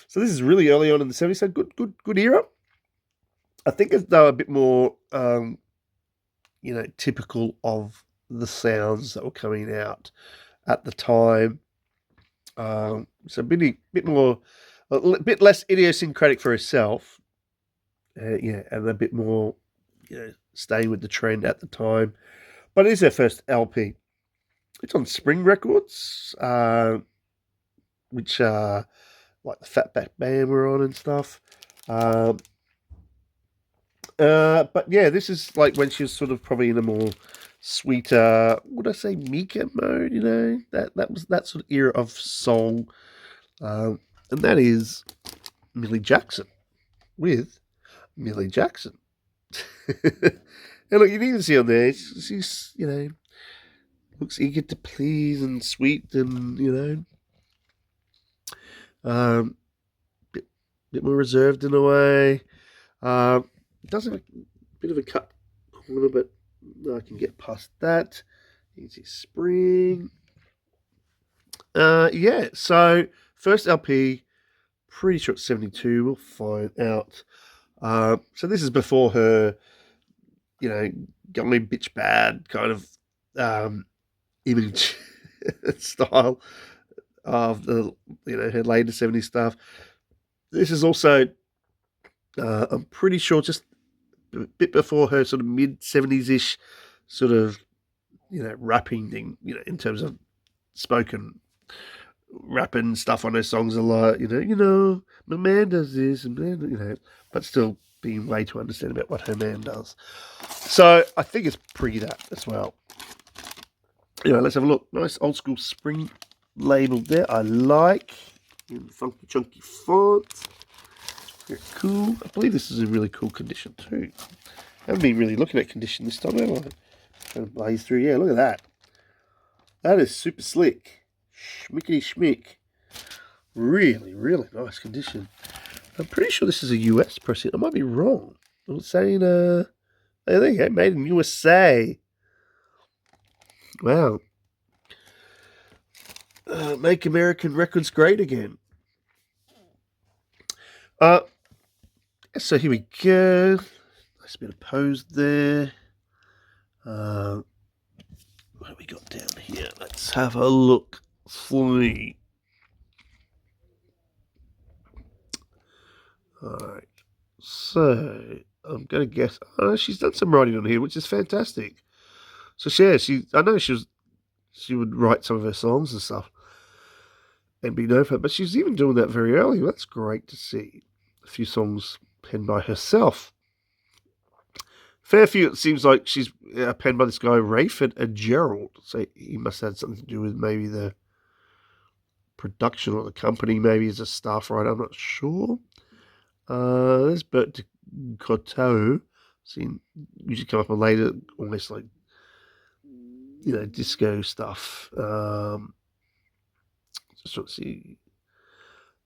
So this is really early on in the 70s. So good era. I think it's though a bit more, typical of the sounds that were coming out at the time. So a bit more, a bit less idiosyncratic for herself. Yeah, and a bit more, staying with the trend at the time. But it is her first LP. It's on Spring Records, which like the Fatback Band were on and stuff. Um, but yeah, this is like when she was sort of probably in a more sweeter, would I say meeker mode? That was that sort of era of soul, and that is Millie Jackson with Millie Jackson. And look, you can even see on there, she's looks eager to please and sweet and um, bit more reserved in a way. Does have a bit of a cut corner, but I can get past that. You can see Spring. Yeah, so first LP, pretty sure it's 72. We'll find out. So this is before her, going bitch bad kind of image style of the, her later 70s stuff. This is also, I'm pretty sure, just a bit before her sort of mid 70s ish sort of, rapping thing, in terms of spoken rapping stuff on her songs a lot, my man does this, and man, but still being way to understand about what her man does. So I think it's pre that as well. Let's have a look. Nice old school Spring label there. I like in funky chunky font. Very cool. I believe this is in really cool condition too. I haven't been really looking at condition this time, have I? Trying to blaze through. Yeah, look at that. That is super slick. Schmickety schmick. Really, really nice condition. I'm pretty sure this is a US press. I might be wrong. I'm saying, there you go, made in USA. Wow. Make American records great again. So here we go. Nice bit of pose there. What have we got down here? Let's have a look. See. Alright. So I'm gonna guess. Oh, she's done some writing on here, which is fantastic. So yeah, I know she would write some of her songs and stuff and be known for it, but she's even doing that very early. That's great to see. A few songs penned by herself. Fair few, it seems like she's penned by this guy, Rayford and Gerald. So he must have had something to do with maybe the production or the company, maybe as a staff writer. I'm not sure. There's Bert Coteau. Seen usually come up on later, almost like disco stuff. Just trying to see.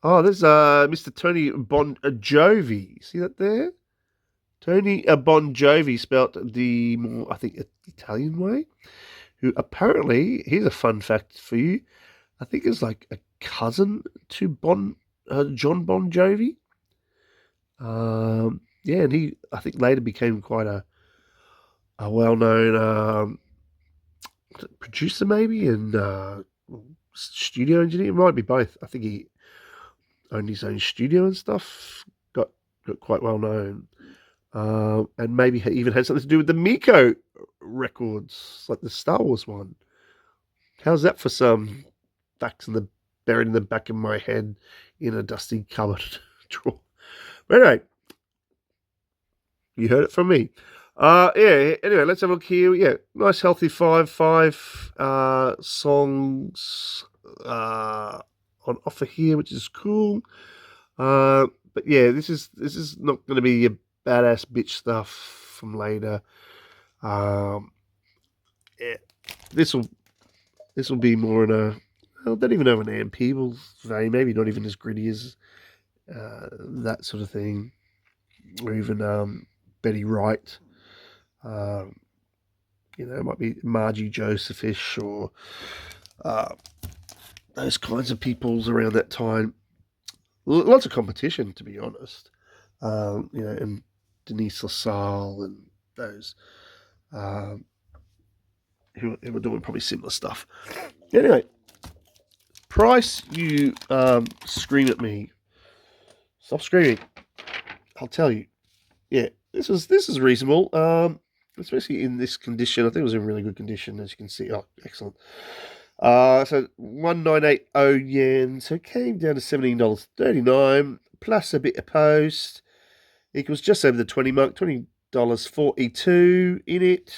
Oh, there's Mr. Tony Bon Jovi. See that there? Tony Bon Jovi, spelt the more, I think, Italian way. Who apparently, here's a fun fact for you. I think is like a cousin to John Bon Jovi. Yeah, and he, I think, later became quite a well-known producer, maybe, and studio engineer. It might be both. I think he owned his own studio and stuff. Got quite well known, and maybe even had something to do with the Miko records, like the Star Wars one. How's that for some facts buried in the back of my head in a dusty cupboard drawer? But anyway, you heard it from me. Yeah. Anyway, let's have a look here. Yeah, nice healthy 5 songs on offer here, which is cool. But yeah, this is not going to be your badass bitch stuff from later. Yeah, this will be more in a, I don't even know, an Ann Peebles vein. Maybe not even as gritty as that sort of thing, or even Betty Wright. It might be Margie Josephish or those kinds of peoples around that time. Lots of competition, to be honest. And Denise LaSalle and those who were doing probably similar stuff. Anyway, price, you scream at me. Stop screaming. I'll tell you. yeah, this is reasonable. Especially in this condition. I think it was in really good condition, as you can see. Oh, excellent. So 1980 yen. So it came down to $17.39 plus a bit of post equals just over the 20 mark, $20.42 in it.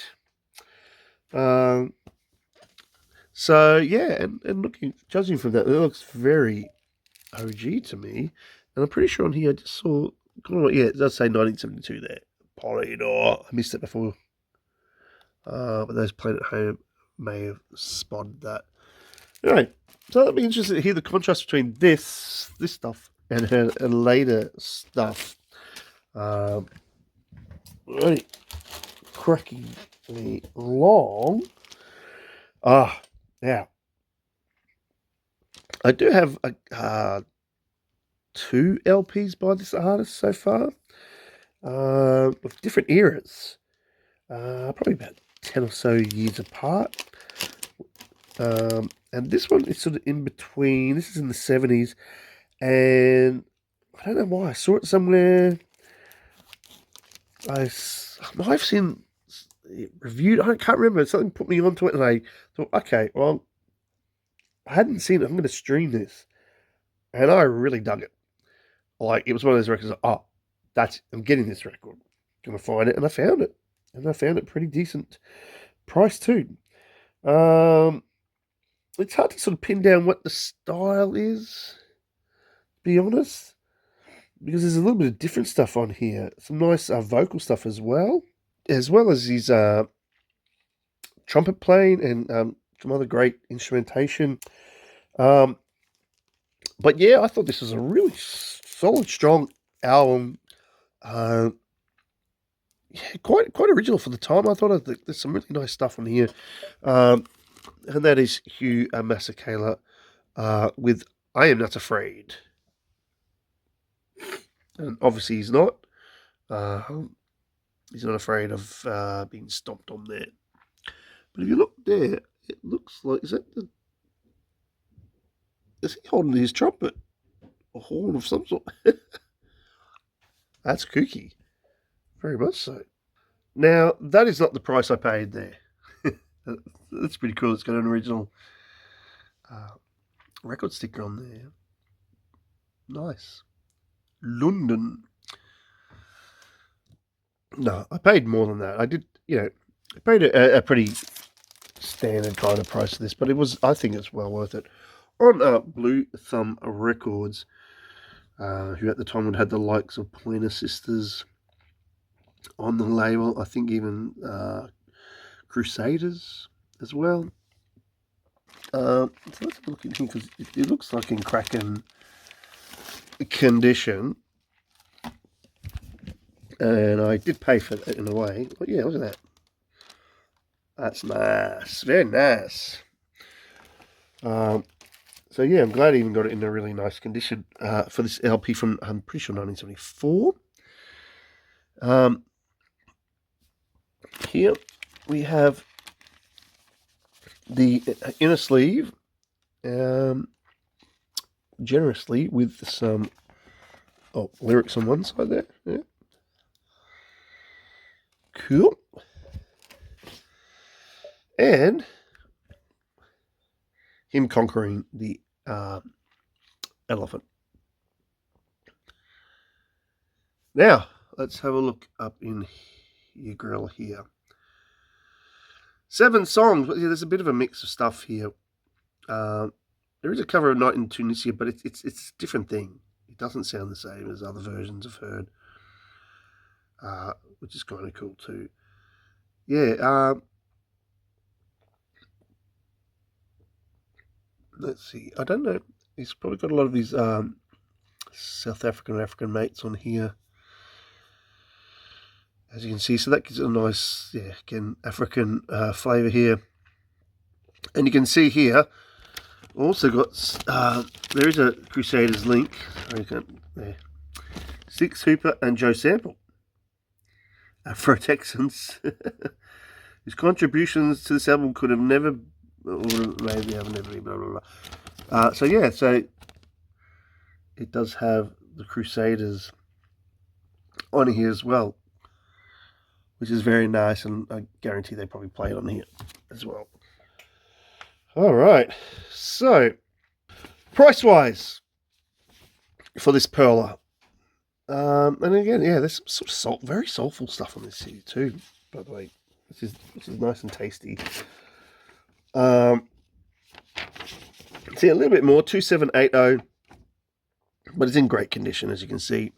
So yeah, and looking, judging from that, it looks very OG to me. And I'm pretty sure on here I just saw, yeah, it does say 1972 there. Polydor. I missed it before. But those playing at home may have spotted that. All right, so that'd be interesting to hear the contrast between this stuff and her later stuff. Really crackingly long. Yeah. I do have two LPs by this artist so far, of different eras, probably about 10 or so years apart. And this one is sort of in between. This is in the 70s, and I don't know why. I saw it somewhere. I might have seen it reviewed. I can't remember. Something put me onto it, and I thought, okay, well, I hadn't seen it. I'm going to stream this. And I really dug it. Like, it was one of those records, I'm getting this record. Going to find it, and I found it. And I found it pretty decent price, too. It's hard to sort of pin down what the style is, to be honest, because there's a little bit of different stuff on here. Some nice vocal stuff as well as his trumpet playing and some other great instrumentation. But yeah, I thought this was a really solid, strong album. Yeah, quite original for the time. I thought there's some really nice stuff on here. And that is Hugh Masekela with I Am Not Afraid. And obviously he's not. He's not afraid of being stomped on there. But if you look there, it looks like, is he holding his trumpet? A horn of some sort? That's kooky. Very much so. Now, that is not the price I paid there. That's pretty cool. It's got an original record sticker on there. Nice. London. No, I paid more than that. I did, I paid a pretty standard kind of price for this, but I think it's well worth it. On Blue Thumb Records, who at the time had the likes of Pointer Sisters on the label. I think even Crusaders as well. So let's have a look at here, because it looks like in cracking condition. And I did pay for it in a way. But yeah, look at that. That's nice. Very nice. So yeah, I'm glad I even got it in a really nice condition for this LP from, I'm pretty sure, 1974. Here we have the inner sleeve, generously with some lyrics on one side there. Yeah. Cool. And him conquering the elephant. Now, let's have a look up in your grill here. 7 songs, but yeah, there's a bit of a mix of stuff here. There is a cover of Night in Tunisia, but it's a different thing. It doesn't sound the same as other versions I've heard, which is kind of cool too. Yeah. Let's see. I don't know. He's probably got a lot of his South African mates on here, as you can see. So that gives it a nice, again, African flavour here. And you can see here, also got, there is a Crusaders link. There. Six Hooper and Joe Sample, Afro-Texans, whose contributions to this album could have never, or maybe have never been, blah, blah, blah. So yeah, so it does have the Crusaders on here as well, which is very nice, and I guarantee they probably play it on here as well. All right, so price-wise for this Perler. And again, yeah, there's some sort of very soulful stuff on this CD too, by the way, which is nice and tasty. See a little bit more, 2780, but it's in great condition, as you can see.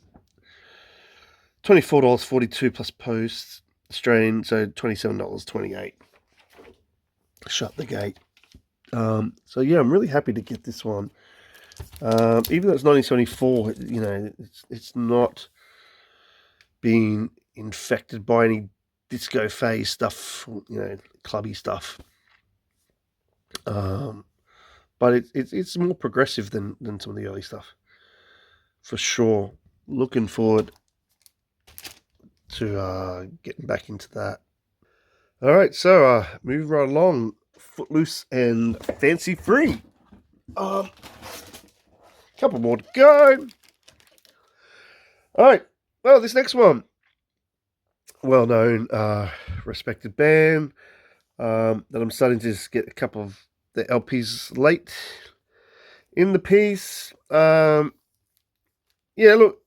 $24.42 plus post Australian, so $27.28. Shut the gate. So yeah, I'm really happy to get this one. Even though it's 1974, you know, it's not being infected by any disco phase stuff, you know, clubby stuff. But it's more progressive than some of the early stuff, for sure. Looking forward to getting back into that. All right, so moving right along, Footloose and Fancy Free. Couple more to go. All right, well, this next one, well-known, respected band, that I'm starting to just get a couple of the LPs late in the piece. Yeah, look,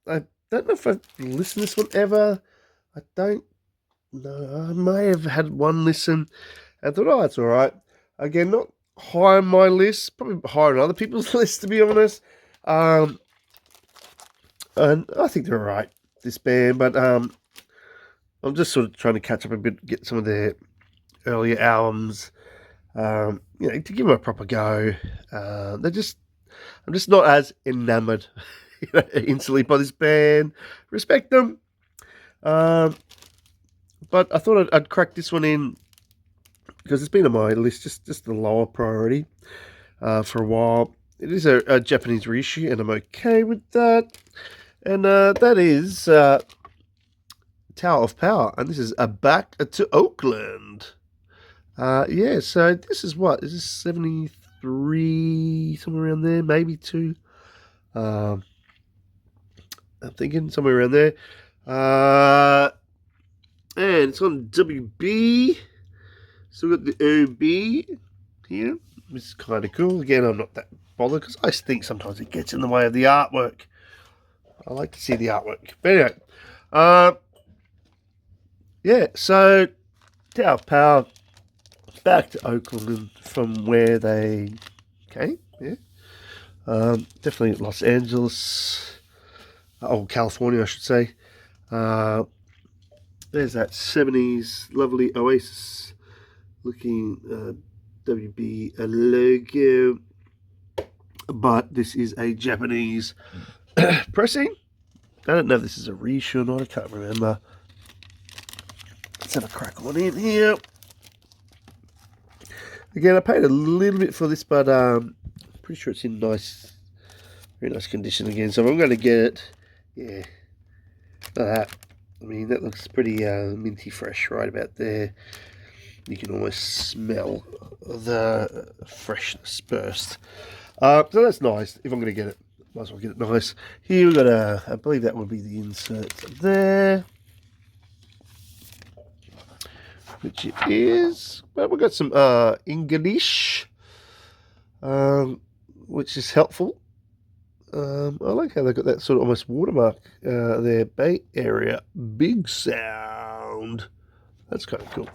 I don't know if I've listened to this one ever. I don't know. I may have had one listen and thought, oh, that's all right. Again, not high on my list, probably higher on other people's lists, to be honest. And I think they're all right, this band, but I'm just sort of trying to catch up a bit, get some of their earlier albums, you know, to give them a proper go. I'm just not as enamored, you know, instantly by this band. Respect them, but I thought I'd crack this one in because it's been on my list, just the lower priority for a while. It is a Japanese reissue, and I'm okay with that. And that is Tower of Power, and this is a Back to Oakland. Yeah, so this is what? Is this 73, somewhere around there, maybe 2? I'm thinking somewhere around there. And it's on WB. So we've got the OB here, which is kind of cool. Again, I'm not that bothered because I think sometimes it gets in the way of the artwork. I like to see the artwork. But anyway, yeah, so Tower of Power, back to Oakland from where they came. Yeah, definitely Los Angeles, California, I should say. There's that 70s lovely Oasis looking WB logo, but this is a Japanese pressing. I don't know if this is a reissue or not. I can't remember. Let's have a crack on in here. Again, I paid a little bit for this, but pretty sure it's in very nice condition again. So I'm going to get it. Yeah, look at that. I mean, that looks pretty minty fresh right about there. You can almost smell the freshness burst. So that's nice. If I'm going to get it, might as well get it nice. Here we've got I believe that would be the insert there, which it is. But we've got some English, which is helpful. I like how they've got that sort of almost watermark there. Bay Area Big Sound. That's kind of cool.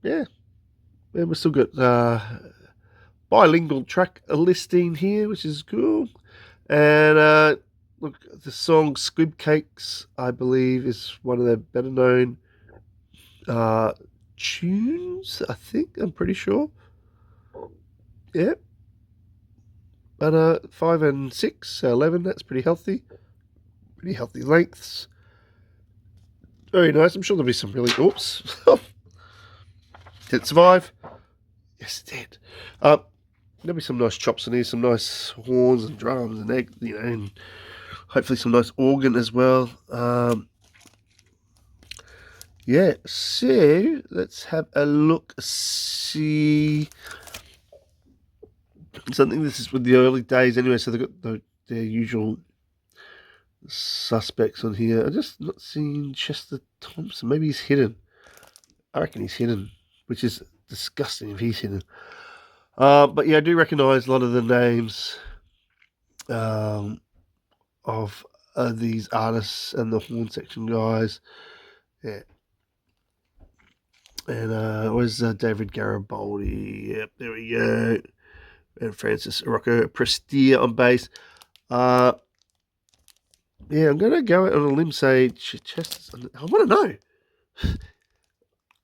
Yeah. And we've still got bilingual track listing here, which is cool. And look, the song Squib Cakes, I believe, is one of their better known tunes, I think. I'm pretty sure. Yeah. But 5 and 6, 11, that's pretty healthy. Pretty healthy lengths. Very nice. I'm sure there'll be some really... Oops. Did it survive? Yes, it did. There'll be some nice chops in here, some nice horns and drums and egg, you know, and hopefully some nice organ as well. Yeah, so let's have a look, see. So I think this is with the early days anyway, so they've got their usual suspects on here. I'm just not seeing Chester Thompson. Maybe he's hidden. I reckon he's hidden, which is disgusting if he's hidden. But yeah, I do recognise a lot of the names of these artists and the horn section guys. Yeah. And where's David Garibaldi? Yep, there we go. And Francis Rocco Prestia on bass. Yeah, I'm going to go out on a limb, say Chester. I want to know.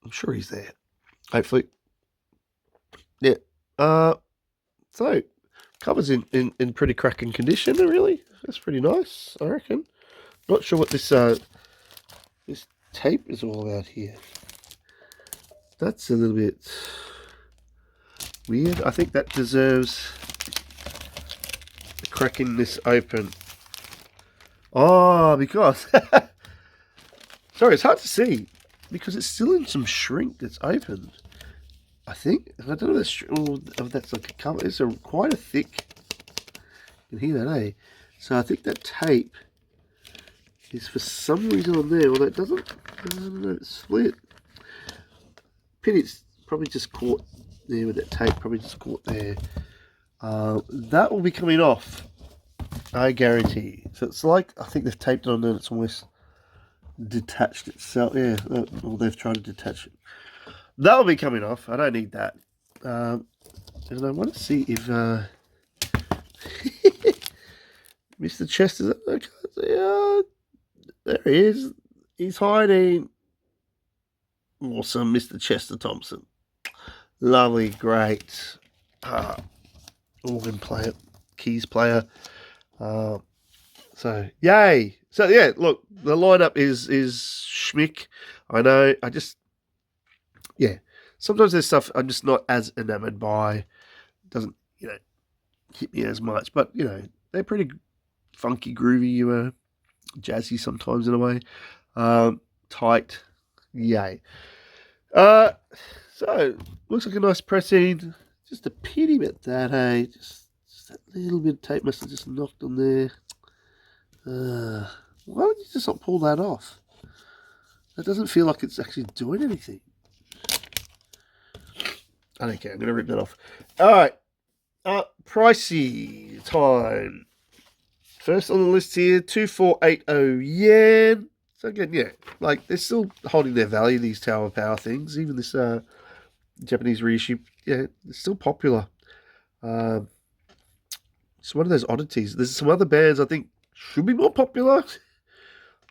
I'm sure he's there. Hopefully. Yeah. So, cover's in pretty cracking condition, really. That's pretty nice, I reckon. Not sure what this tape is all about here. That's a little bit weird. I think that deserves cracking this open. Oh, because... Sorry, it's hard to see. Because it's still in some shrink that's opened. I think. I don't know if that's like a cover. It's quite a thick... You can hear that, eh? So I think that tape is for some reason on there. Although it doesn't... I don't know, it's split. Pity it's probably just caught there with that tape. Probably just caught there. That will be coming off. I guarantee. So it's like, I think they've taped it on there and it's almost detached itself. Yeah, well, they've tried to detach it. That will be coming off. I don't need that. And I want to see if Mr. Chester's... there he is. He's hiding. Awesome, Mr. Chester Thompson. Lovely, great organ player, keys player. So, yay. So, yeah, look, the lineup is schmick. I know. Yeah. Sometimes there's stuff I'm just not as enamored by. Doesn't, hit me as much. But, they're pretty funky, groovy, jazzy sometimes in a way. Tight. Yay. So, looks like a nice pressing. Just a pity about that, hey? Just that little bit of tape must have just knocked on there. Why would you just not pull that off? That doesn't feel like it's actually doing anything. I don't care. I'm going to rip that off. All right. Pricey time. First on the list here, 2480 yen. So again, yeah, like they're still holding their value, these Tower Power things. Even this Japanese reissue, yeah, it's still popular. It's one of those oddities. There's some other bands I think should be more popular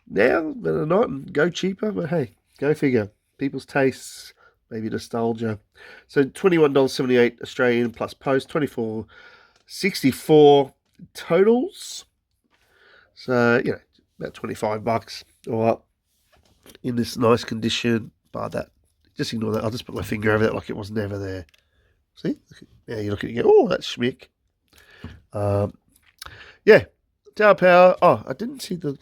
now, but are not, and go cheaper. But hey, go figure. People's tastes, maybe nostalgia. So $21.78 Australian plus post, $24.64 totals. So about $25 or in this nice condition. But that, just ignore that. I'll just put my finger over that like it was never there. See? Yeah, you look at it and go, oh, that's schmick. Yeah, Tower Power. Oh, I didn't see the...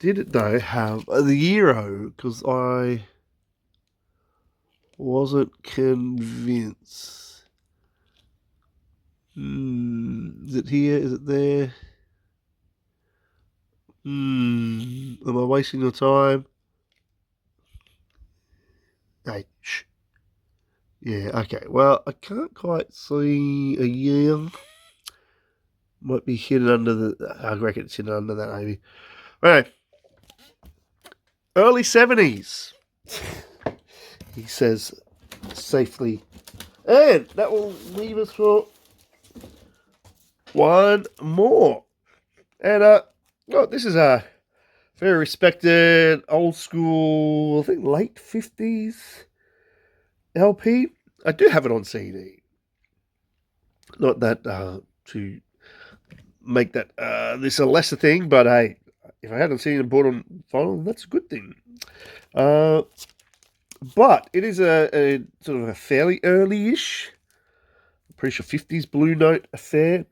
Did it, though, have the Euro? Because I wasn't convinced. Is it here? Is it there? Am I wasting your time? Hey, shh. Yeah, okay. Well, I can't quite see a year. Might be hidden under the... I reckon it's hidden under that, maybe. Right. Early 70s. He says safely. And that will leave us for one more. And, this is a very respected, old school, I think late 50s LP. I do have it on CD. Not that to make that this a lesser thing, but hey, if I hadn't seen it bought on vinyl, that's a good thing. But it is a sort of a fairly early-ish, I'm pretty sure 50s Blue Note affair,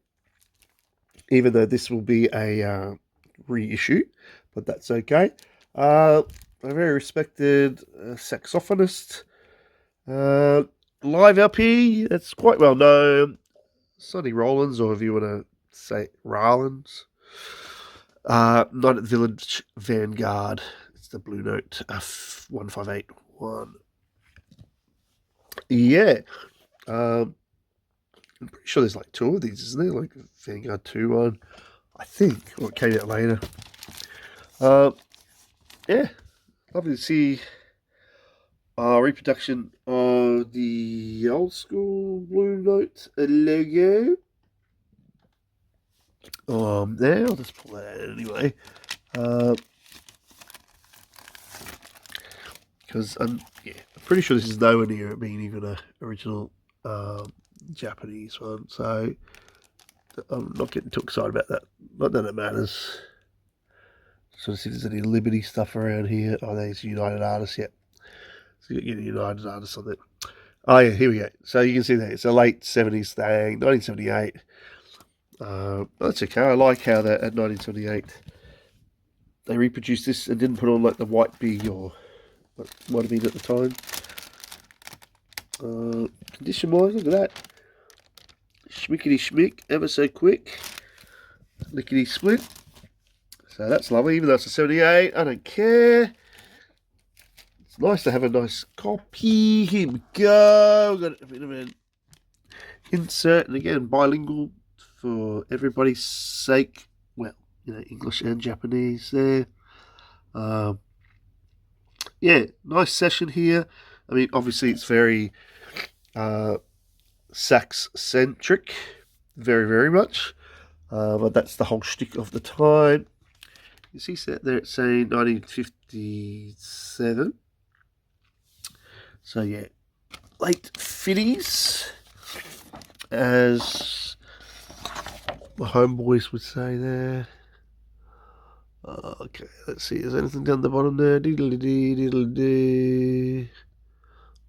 even though this will be a reissue, but that's okay. A very respected saxophonist, live LP, that's quite well known. Sonny Rollins, or if you want to say Rollins. Night at the Village Vanguard. It's the Blue Note 1581. Yeah. I'm pretty sure there's like two of these, isn't there? Like Vanguard 2 one, I think. Or it came out later. Yeah. Lovely to see reproduction of the old school Blue Note logo. There, I'll just pull that out anyway. Because I'm pretty sure this is nowhere near it being even an original Japanese one, so I'm not getting too excited about that. Not that it matters. So see if there's any Liberty stuff around here. Oh, there's United Artists yet. So you get United Artists on it. Oh yeah, here we go. So you can see that it's a late 70s thing, 1978. That's okay. I like how that at 1978 they reproduced this and didn't put on like the white bee or what might have been at the time. Condition wise, look at that. Schmickety schmick, ever so quick. Lickety split. So that's lovely, even though it's a 78, I don't care. It's nice to have a nice copy. Here we go. Got a bit of an insert, and again, bilingual for everybody's sake. Well, English and Japanese there. Yeah, nice session here. I mean, obviously it's very sax-centric, very, very much. But that's the whole shtick of the time. You see there it's saying 1957. So yeah, late 50s, as my homeboys would say there. Okay, let's see. Is anything down the bottom there? Diddle-dee, diddle-dee.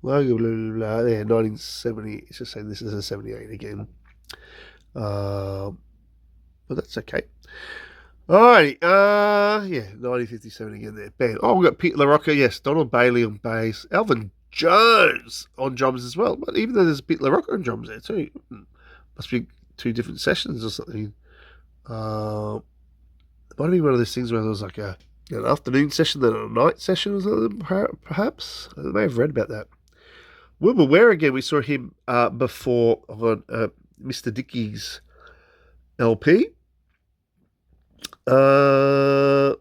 Logo, blah, blah, blah. Yeah, 1970. It's just saying this is a 78 again. But that's okay. Alrighty. Yeah, 1957 again there. Bam. Oh, we've got Pete LaRocca. Yes, Donald Bailey on bass. Alvin Jones on drums as well. But even though there's Pete LaRocca on drums there too. Must be two different sessions or something. It might be one of those things where there was like an afternoon session, then a night session or something, perhaps. I may have read about that. Wilbur Ware again, we saw him before on Mr. Dickey's LP. Yeah,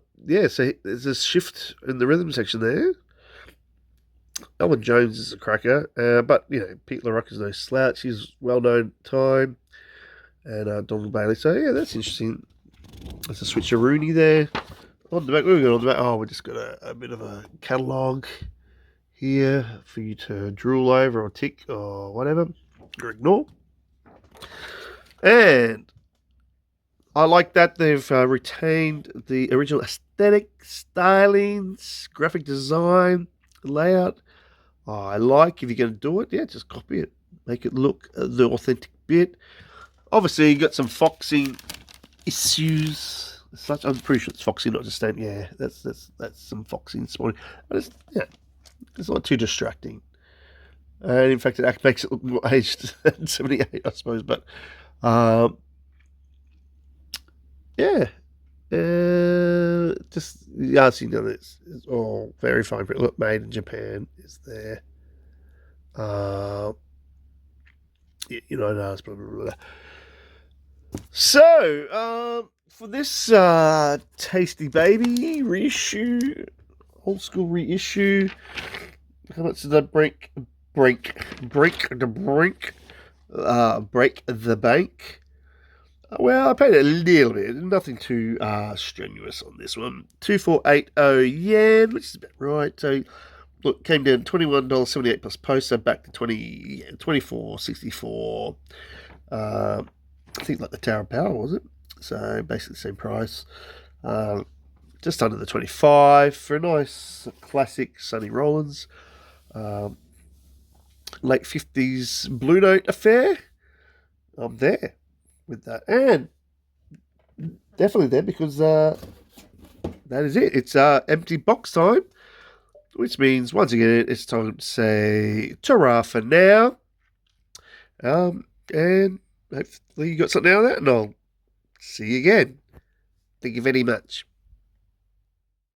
so there's a shift in the rhythm section there. Alvin Jones is a cracker, but Pete LaRocca is no slouch. He's well known time, and Donald Bailey. So yeah, that's interesting. There's a switcheroonie there. On the back, we're going on the back. Oh, we just got a bit of a catalogue here for you to drool over or tick or whatever, or ignore. And I like that they've retained the original aesthetic, stylings, graphic design, layout. Oh, I like, if you're going to do it, just copy it. Make it look the authentic bit. Obviously, you got some foxing issues. Such, I'm pretty sure it's foxing, not just saying, that's some foxing this morning. But it's not too distracting. And in fact, it makes it look more aged than 78, I suppose. But just the artsy done it's all very fine print. Look, made in Japan is there. Artists, blah, blah, blah. So, for this tasty baby reissue, old school reissue, how much did I break the bank? Well, I paid a little bit, nothing too strenuous on this one. 2480 yen, which is about right. So, look, came down $21.78 plus post, so back to $24.64. I think like the Tower of Power, was it? So basically the same price. Just under the 25 for a nice classic Sonny Rollins. Late 50s Blue Note affair. I'm there with that. And definitely there because that is it. It's empty box time. Which means, once again, it's time to say ta-ra for now. And hopefully you got something out of that, and I'll see you again. Thank you very much.